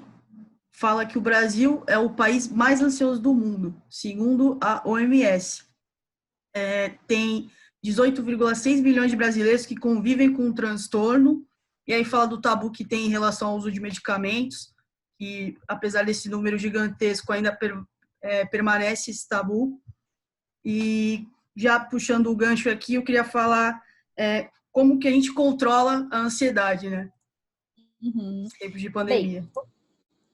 fala que o Brasil é o país mais ansioso do mundo, segundo a OMS. Tem 18,6 milhões de brasileiros que convivem com um transtorno, e aí fala do tabu que tem em relação ao uso de medicamentos, que apesar desse número gigantesco ainda permanece esse tabu. E já puxando o gancho aqui, eu queria falar como que a gente controla a ansiedade, né? Uhum. Tempos de pandemia. Bem,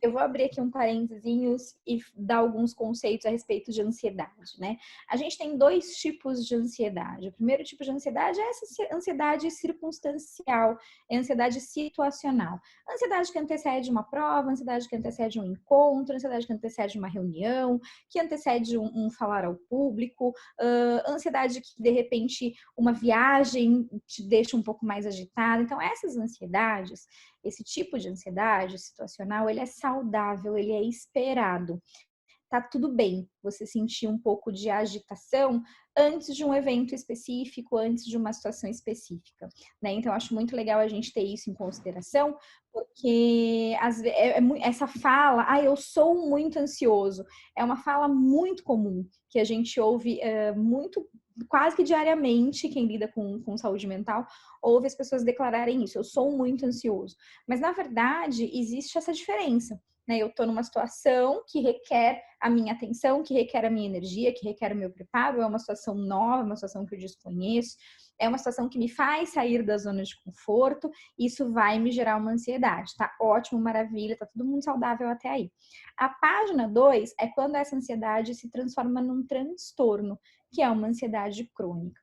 eu vou abrir aqui um parênteses e dar alguns conceitos a respeito de ansiedade, né? A gente tem 2 tipos de ansiedade. O primeiro tipo de ansiedade é essa ansiedade circunstancial, é a ansiedade situacional. A ansiedade que antecede uma prova, a ansiedade que antecede um encontro, a ansiedade que antecede uma reunião, que antecede um falar ao público, a ansiedade que, de repente, uma viagem te deixa um pouco mais agitada. Então, essas ansiedades, esse tipo de ansiedade situacional, ele é saudável, ele é esperado. Tá tudo bem você sentir um pouco de agitação antes de um evento específico, antes de uma situação específica, né? Então, eu acho muito legal a gente ter isso em consideração, porque essa fala, eu sou muito ansioso, é uma fala muito comum, que a gente ouve muito, quase que diariamente, quem lida com saúde mental, ouve as pessoas declararem isso, eu sou muito ansioso. Mas, na verdade, existe essa diferença, né? Eu estou numa situação que requer a minha atenção, que requer a minha energia, que requer o meu preparo, é uma situação nova, uma situação que eu desconheço, é uma situação que me faz sair da zona de conforto, isso vai me gerar uma ansiedade, tá? Ótimo, maravilha, tá todo mundo saudável até aí. A página 2 é quando essa ansiedade se transforma num transtorno, que é uma ansiedade crônica.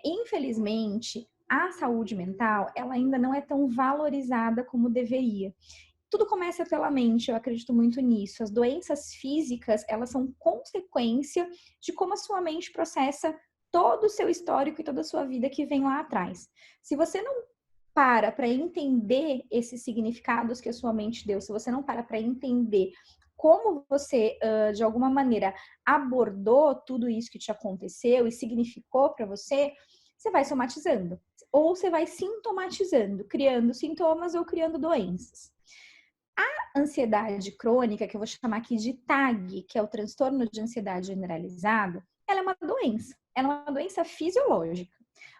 Infelizmente, a saúde mental, ela ainda não é tão valorizada como deveria. Tudo começa pela mente, eu acredito muito nisso. As doenças físicas, elas são consequência de como a sua mente processa todo o seu histórico e toda a sua vida que vem lá atrás. Se você não para entender esses significados que a sua mente deu, se você não para entender como você, de alguma maneira, abordou tudo isso que te aconteceu e significou para você, você vai somatizando. Ou você vai sintomatizando, criando sintomas ou criando doenças. A ansiedade crônica, que eu vou chamar aqui de TAG, que é o transtorno de ansiedade generalizada, ela é uma doença. Ela é uma doença fisiológica.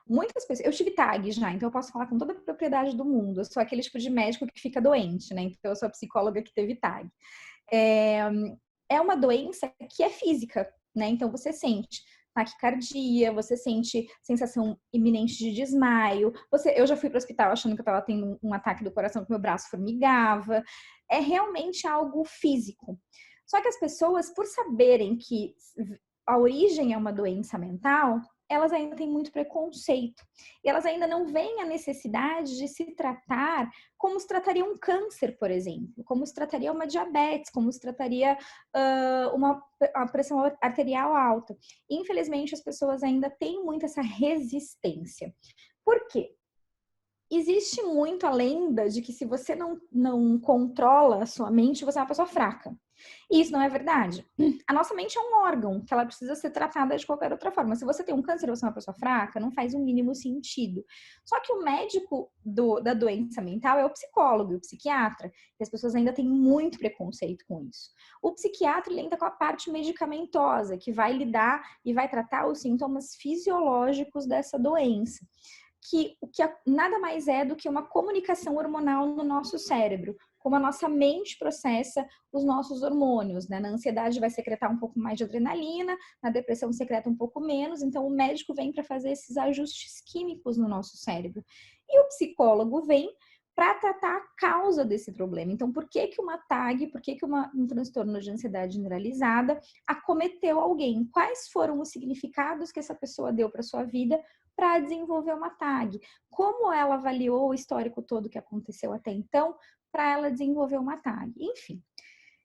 Muitas pessoas... Eu tive TAG já, então eu posso falar com toda a propriedade do mundo. Eu sou aquele tipo de médico que fica doente, né? Então eu sou a psicóloga que teve TAG. É uma doença que é física, né? Então você sente taquicardia, você sente sensação iminente de desmaio. Eu já fui para o hospital achando que eu estava tendo um ataque do coração, que meu braço formigava. É realmente algo físico. Só que as pessoas, por saberem que a origem é uma doença mental, elas ainda têm muito preconceito. E elas ainda não veem a necessidade de se tratar como se trataria um câncer, por exemplo, como se trataria uma diabetes, como se trataria uma pressão arterial alta. Infelizmente, as pessoas ainda têm muito essa resistência. Por quê? Existe muito a lenda de que se você não controla a sua mente, você é uma pessoa fraca. E isso não é verdade. A nossa mente é um órgão que ela precisa ser tratada de qualquer outra forma. Se você tem um câncer ou você é uma pessoa fraca, não faz o mínimo sentido. Só que o médico da doença mental é o psicólogo e o psiquiatra. E as pessoas ainda têm muito preconceito com isso. O psiquiatra lida com a parte medicamentosa, que vai lidar e vai tratar os sintomas fisiológicos dessa doença. Que nada mais é do que uma comunicação hormonal no nosso cérebro, como a nossa mente processa os nossos hormônios, né? Na ansiedade vai secretar um pouco mais de adrenalina, na depressão secreta um pouco menos, então o médico vem para fazer esses ajustes químicos no nosso cérebro. E o psicólogo vem para tratar a causa desse problema. Então, por que uma TAG, por que um transtorno de ansiedade generalizada acometeu alguém? Quais foram os significados que essa pessoa deu para sua vida para desenvolver uma TAG? Como ela avaliou o histórico todo que aconteceu até então para ela desenvolver uma TAG? Enfim.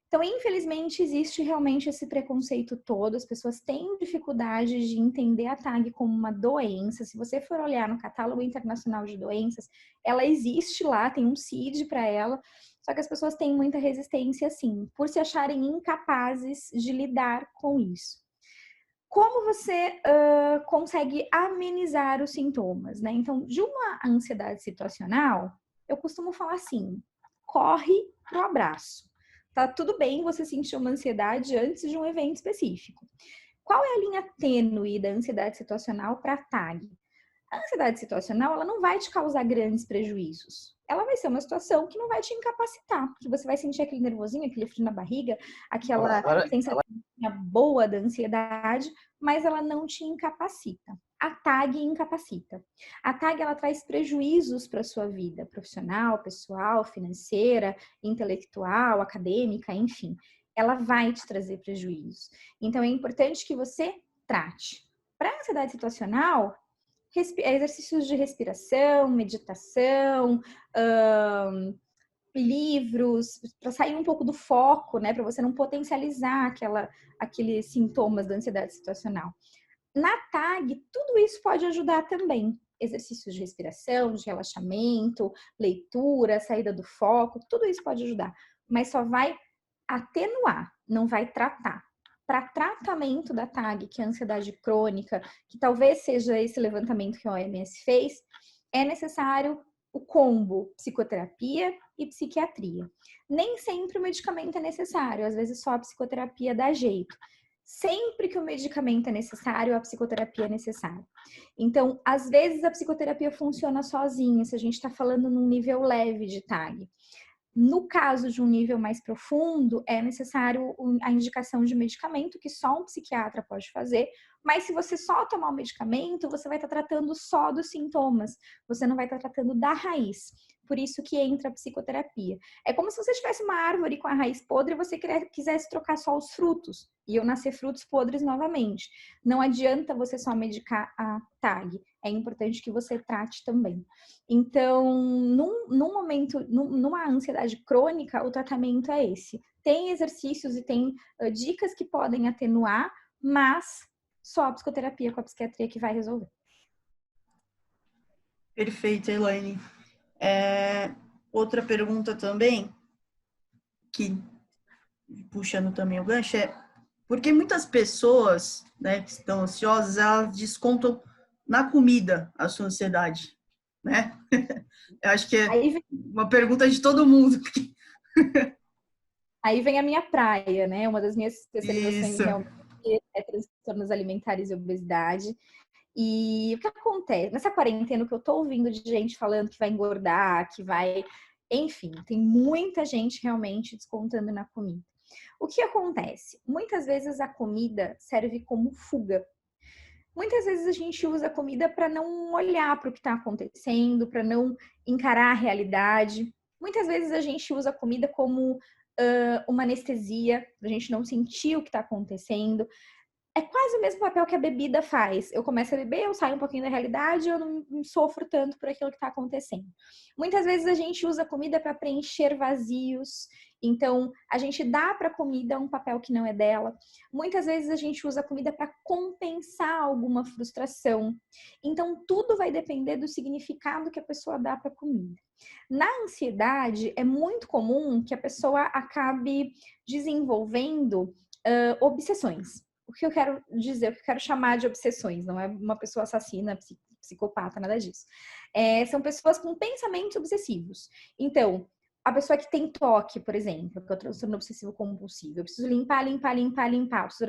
Então, infelizmente, existe realmente esse preconceito todo. As pessoas têm dificuldade de entender a TAG como uma doença. Se você for olhar no catálogo internacional de doenças, ela existe lá, tem um CID para ela. Só que as pessoas têm muita resistência, sim, por se acharem incapazes de lidar com isso. Como você consegue amenizar os sintomas, né? Então, de uma ansiedade situacional, eu costumo falar assim: corre pro abraço. Tá tudo bem você sentir uma ansiedade antes de um evento específico. Qual é a linha tênue da ansiedade situacional para a TAG? A ansiedade situacional, ela não vai te causar grandes prejuízos. Ela vai ser uma situação que não vai te incapacitar, que você vai sentir aquele nervosinho, aquele frio na barriga, aquela sensação boa da ansiedade, mas ela não te incapacita. A TAG incapacita. A TAG, ela traz prejuízos para a sua vida profissional, pessoal, financeira, intelectual, acadêmica, enfim. Ela vai te trazer prejuízos. Então, é importante que você trate. Para a ansiedade situacional, exercícios de respiração, meditação, livros, para sair um pouco do foco, né? Para você não potencializar aqueles sintomas da ansiedade situacional. Na TAG, tudo isso pode ajudar também. Exercícios de respiração, de relaxamento, leitura, saída do foco, tudo isso pode ajudar. Mas só vai atenuar, não vai tratar. Para tratamento da TAG, que é a ansiedade crônica, que talvez seja esse levantamento que a OMS fez, é necessário o combo psicoterapia e psiquiatria. Nem sempre o medicamento é necessário, às vezes só a psicoterapia dá jeito. Sempre que o medicamento é necessário, a psicoterapia é necessária. Então, às vezes a psicoterapia funciona sozinha, se a gente está falando num nível leve de TAG. No caso de um nível mais profundo, é necessário a indicação de medicamento, que só um psiquiatra pode fazer, mas se você só tomar o medicamento, você vai estar tratando só dos sintomas, você não vai estar tratando da raiz. por isso que entra a psicoterapia. É como se você tivesse uma árvore com a raiz podre e você quisesse trocar só os frutos, e eu nascer frutos podres novamente. Não adianta você só medicar a TAG, é importante que você trate também. Então, num momento, numa ansiedade crônica, o tratamento é esse. Tem exercícios e tem dicas que podem atenuar, mas só a psicoterapia com a psiquiatria que vai resolver. Perfeito, Elaine. Outra pergunta também, que puxando também o gancho, porque muitas pessoas, né, que estão ansiosas, elas descontam na comida a sua ansiedade, né? Eu acho que é uma pergunta de todo mundo. Aí vem a minha praia, né? Uma das minhas especializações Isso. realmente é transtornos alimentares e obesidade. E o que acontece? Nessa quarentena, o que eu tô ouvindo de gente falando que vai engordar, que vai... Enfim, tem muita gente realmente descontando na comida. O que acontece? Muitas vezes a comida serve como fuga. Muitas vezes a gente usa a comida para não olhar para o que está acontecendo, para não encarar a realidade. Muitas vezes a gente usa a comida como uma anestesia, para a gente não sentir o que está acontecendo. É quase o mesmo papel que a bebida faz. Eu começo a beber, eu saio um pouquinho da realidade, eu não sofro tanto por aquilo que está acontecendo. Muitas vezes a gente usa a comida para preencher vazios. Então, a gente dá para a comida um papel que não é dela. Muitas vezes a gente usa a comida para compensar alguma frustração. Então, tudo vai depender do significado que a pessoa dá para a comida. Na ansiedade, é muito comum que a pessoa acabe desenvolvendo obsessões. O que eu quero dizer, o que eu quero chamar de obsessões, não é uma pessoa assassina, psicopata, nada disso. São pessoas com pensamentos obsessivos. Então, a pessoa que tem toque, por exemplo, que é o transtorno obsessivo compulsivo, eu preciso limpar, eu preciso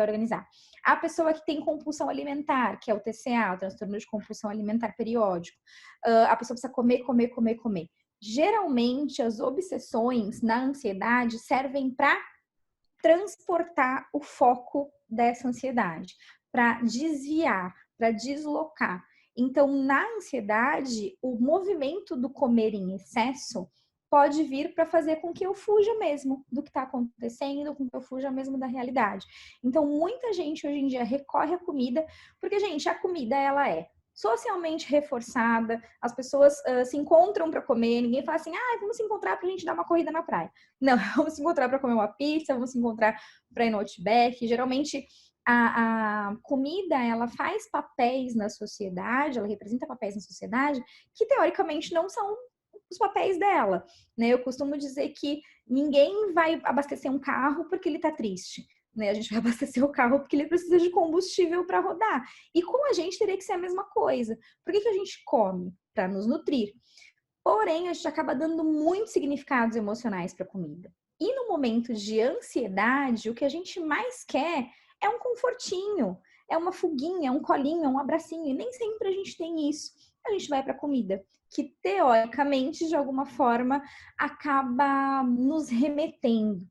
organizar. A pessoa que tem compulsão alimentar, que é o TCA, o transtorno de compulsão alimentar periódico, a pessoa precisa comer. Geralmente, as obsessões na ansiedade servem para transportar o foco dessa ansiedade, para desviar, para deslocar. Então, na ansiedade, o movimento do comer em excesso pode vir para fazer com que eu fuja mesmo do que está acontecendo, com que eu fuja mesmo da realidade. Então, muita gente hoje em dia recorre à comida, porque, gente, a comida, ela é socialmente reforçada, as pessoas se encontram para comer, ninguém fala assim, vamos se encontrar para a gente dar uma corrida na praia. Não, vamos se encontrar para comer uma pizza, vamos se encontrar para ir no Outback. Geralmente, a comida, ela faz papéis na sociedade, ela representa papéis na sociedade que, teoricamente, não são os papéis dela, né? Eu costumo dizer que ninguém vai abastecer um carro porque ele tá triste, né? A gente vai abastecer o carro porque ele precisa de combustível para rodar. E com a gente teria que ser a mesma coisa. Por que a gente come? Para nos nutrir. Porém, a gente acaba dando muitos significados emocionais para a comida. E no momento de ansiedade, o que a gente mais quer é um confortinho, é uma fuguinha, é um colinho, é um abracinho. E nem sempre a gente tem isso. A gente vai para a comida, que teoricamente, de alguma forma, acaba nos remetendo.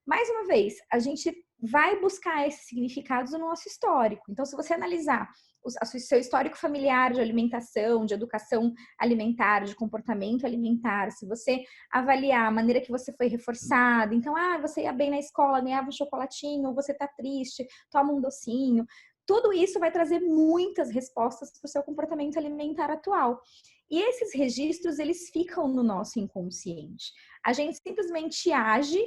Mais uma vez, a gente vai buscar esses significados no nosso histórico. Então, se você analisar o seu histórico familiar de alimentação, de educação alimentar, de comportamento alimentar, se você avaliar a maneira que você foi reforçada, então, você ia bem na escola, ganhava um chocolatinho, você tá triste, toma um docinho, tudo isso vai trazer muitas respostas para o seu comportamento alimentar atual. E esses registros, eles ficam no nosso inconsciente. A gente simplesmente age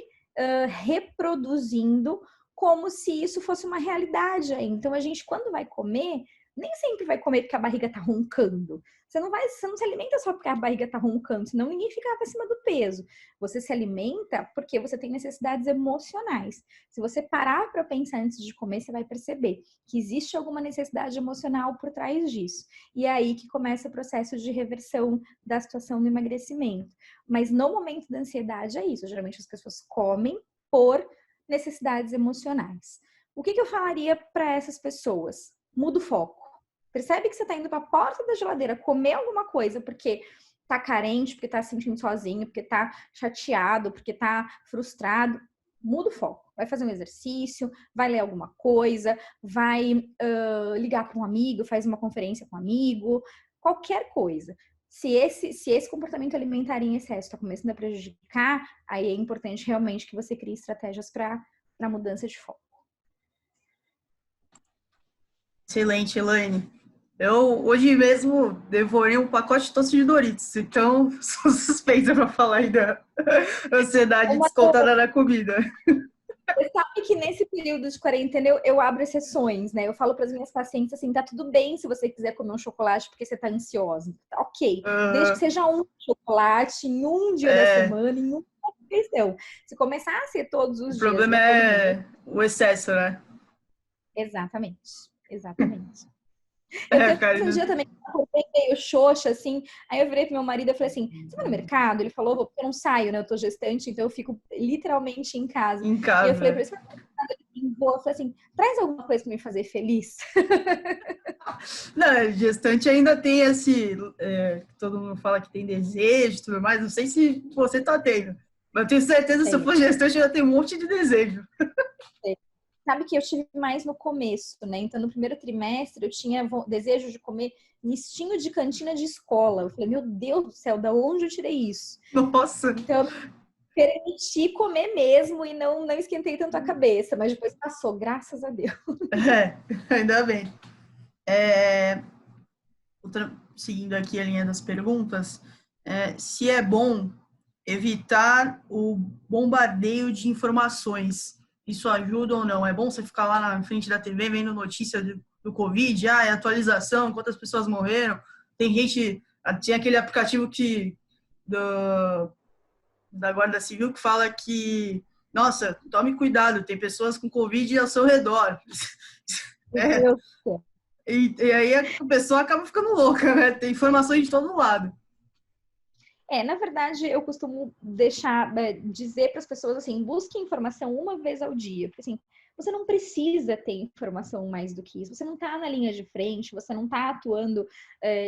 reproduzindo como se isso fosse uma realidade. Então, a gente, quando vai comer, nem sempre vai comer porque a barriga tá roncando. Você não se alimenta só porque a barriga tá roncando, senão ninguém ficava acima do peso. Você se alimenta porque você tem necessidades emocionais. Se você parar para pensar antes de comer, você vai perceber que existe alguma necessidade emocional por trás disso. E é aí que começa o processo de reversão da situação do emagrecimento. Mas no momento da ansiedade é isso. Geralmente as pessoas comem por necessidades emocionais. O que eu falaria para essas pessoas? Muda o foco. Percebe que você está indo para a porta da geladeira comer alguma coisa porque tá carente, porque tá se sentindo sozinho, porque tá chateado, porque tá frustrado. Muda o foco. Vai fazer um exercício, vai ler alguma coisa, vai ligar para um amigo, faz uma conferência com um amigo, qualquer coisa. Se esse comportamento alimentar em excesso está começando a prejudicar, aí é importante realmente que você crie estratégias para mudança de foco. Excelente, Elaine. Eu hoje mesmo devorei um pacote de toast de Doritos, então sou suspeita para falar aí da ansiedade descontada na comida. Você sabe que nesse período de quarentena eu abro exceções, né? Eu falo para as minhas pacientes assim, tá tudo bem se você quiser comer um chocolate porque você tá ansiosa. Tá ok. Desde que seja um chocolate em um dia da semana, em uma refeição. Se começar a ser todos os dias... O problema é o excesso, né? Exatamente. Eu teve um dia também que eu acordei meio xoxa, assim. Aí eu virei pro meu marido e falei assim: você vai no mercado? Ele falou: porque eu não saio, né? Eu tô gestante, então eu fico literalmente em casa. Em casa. E eu falei pra ele: você vai no mercado? Eu falei assim: traz alguma coisa pra me fazer feliz. Não, gestante ainda tem esse. Todo mundo fala que tem desejo e tudo mais. Não sei se você tá tendo. Mas eu tenho certeza que se eu for gestante, eu já tenho um monte de desejo. Sabe que eu tive mais no começo, né? Então, no primeiro trimestre, eu tinha desejo de comer mistinho de cantina de escola. Eu falei, meu Deus do céu, da onde eu tirei isso? Nossa! Então, eu permiti comer mesmo e não esquentei tanto a cabeça. Mas depois passou, graças a Deus. Ainda bem. Seguindo aqui a linha das perguntas, se é bom evitar o bombardeio de informações. Isso ajuda ou não? É bom você ficar lá na frente da TV vendo notícia do Covid, é atualização, quantas pessoas morreram. Tem gente, tinha aquele aplicativo da Guarda Civil que fala que, nossa, tome cuidado, tem pessoas com Covid ao seu redor. E aí a pessoa acaba ficando louca, né? Tem informações de todo lado. Na verdade, eu costumo dizer para as pessoas assim, busque informação uma vez ao dia. Porque assim, você não precisa ter informação mais do que isso. Você não está na linha de frente, você não está atuando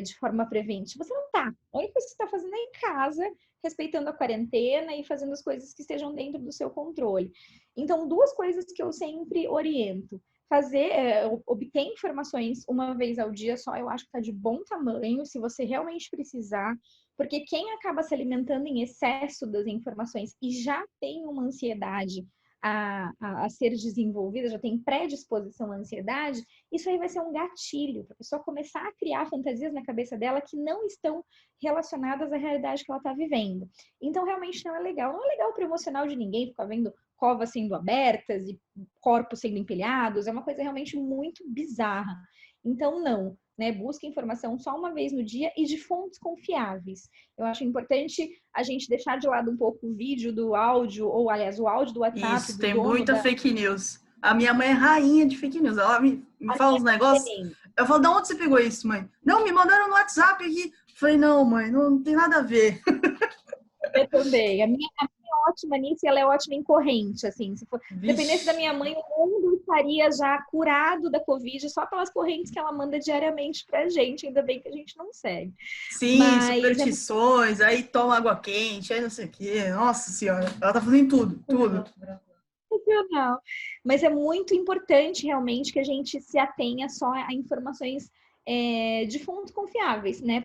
de forma preventiva. Você não está. A única coisa que você está fazendo é em casa, respeitando a quarentena e fazendo as coisas que estejam dentro do seu controle. Então, duas coisas que eu sempre oriento. Obter informações uma vez ao dia só, eu acho que está de bom tamanho, se você realmente precisar. Porque quem acaba se alimentando em excesso das informações e já tem uma ansiedade a ser desenvolvida, já tem predisposição à ansiedade, isso aí vai ser um gatilho para a pessoa começar a criar fantasias na cabeça dela que não estão relacionadas à realidade que ela está vivendo. Então, realmente não é legal. Não é legal para o emocional de ninguém ficar vendo covas sendo abertas e corpos sendo empilhados. É uma coisa realmente muito bizarra. Então, não. Né, busca informação só uma vez no dia e de fontes confiáveis. Eu acho importante a gente deixar de lado um pouco o vídeo do áudio, ou aliás, o áudio do WhatsApp. Isso, tem muita fake news. A minha mãe é rainha de fake news. Ela me fala uns negócios. Eu falo, de onde você pegou isso, mãe? Não, me mandaram no WhatsApp aqui. Eu falei, não, mãe, não tem nada a ver. Eu também. A minha é ótima nisso e ela é ótima em corrente, assim. Se dependesse da minha mãe, o mundo estaria já curado da Covid só pelas correntes que ela manda diariamente pra gente. Ainda bem que a gente não segue. Sim, superstições, aí toma água quente, aí não sei o quê. Nossa Senhora, ela tá fazendo tudo. Não. Mas é muito importante realmente que a gente se atenha só a informações de fontes confiáveis, né?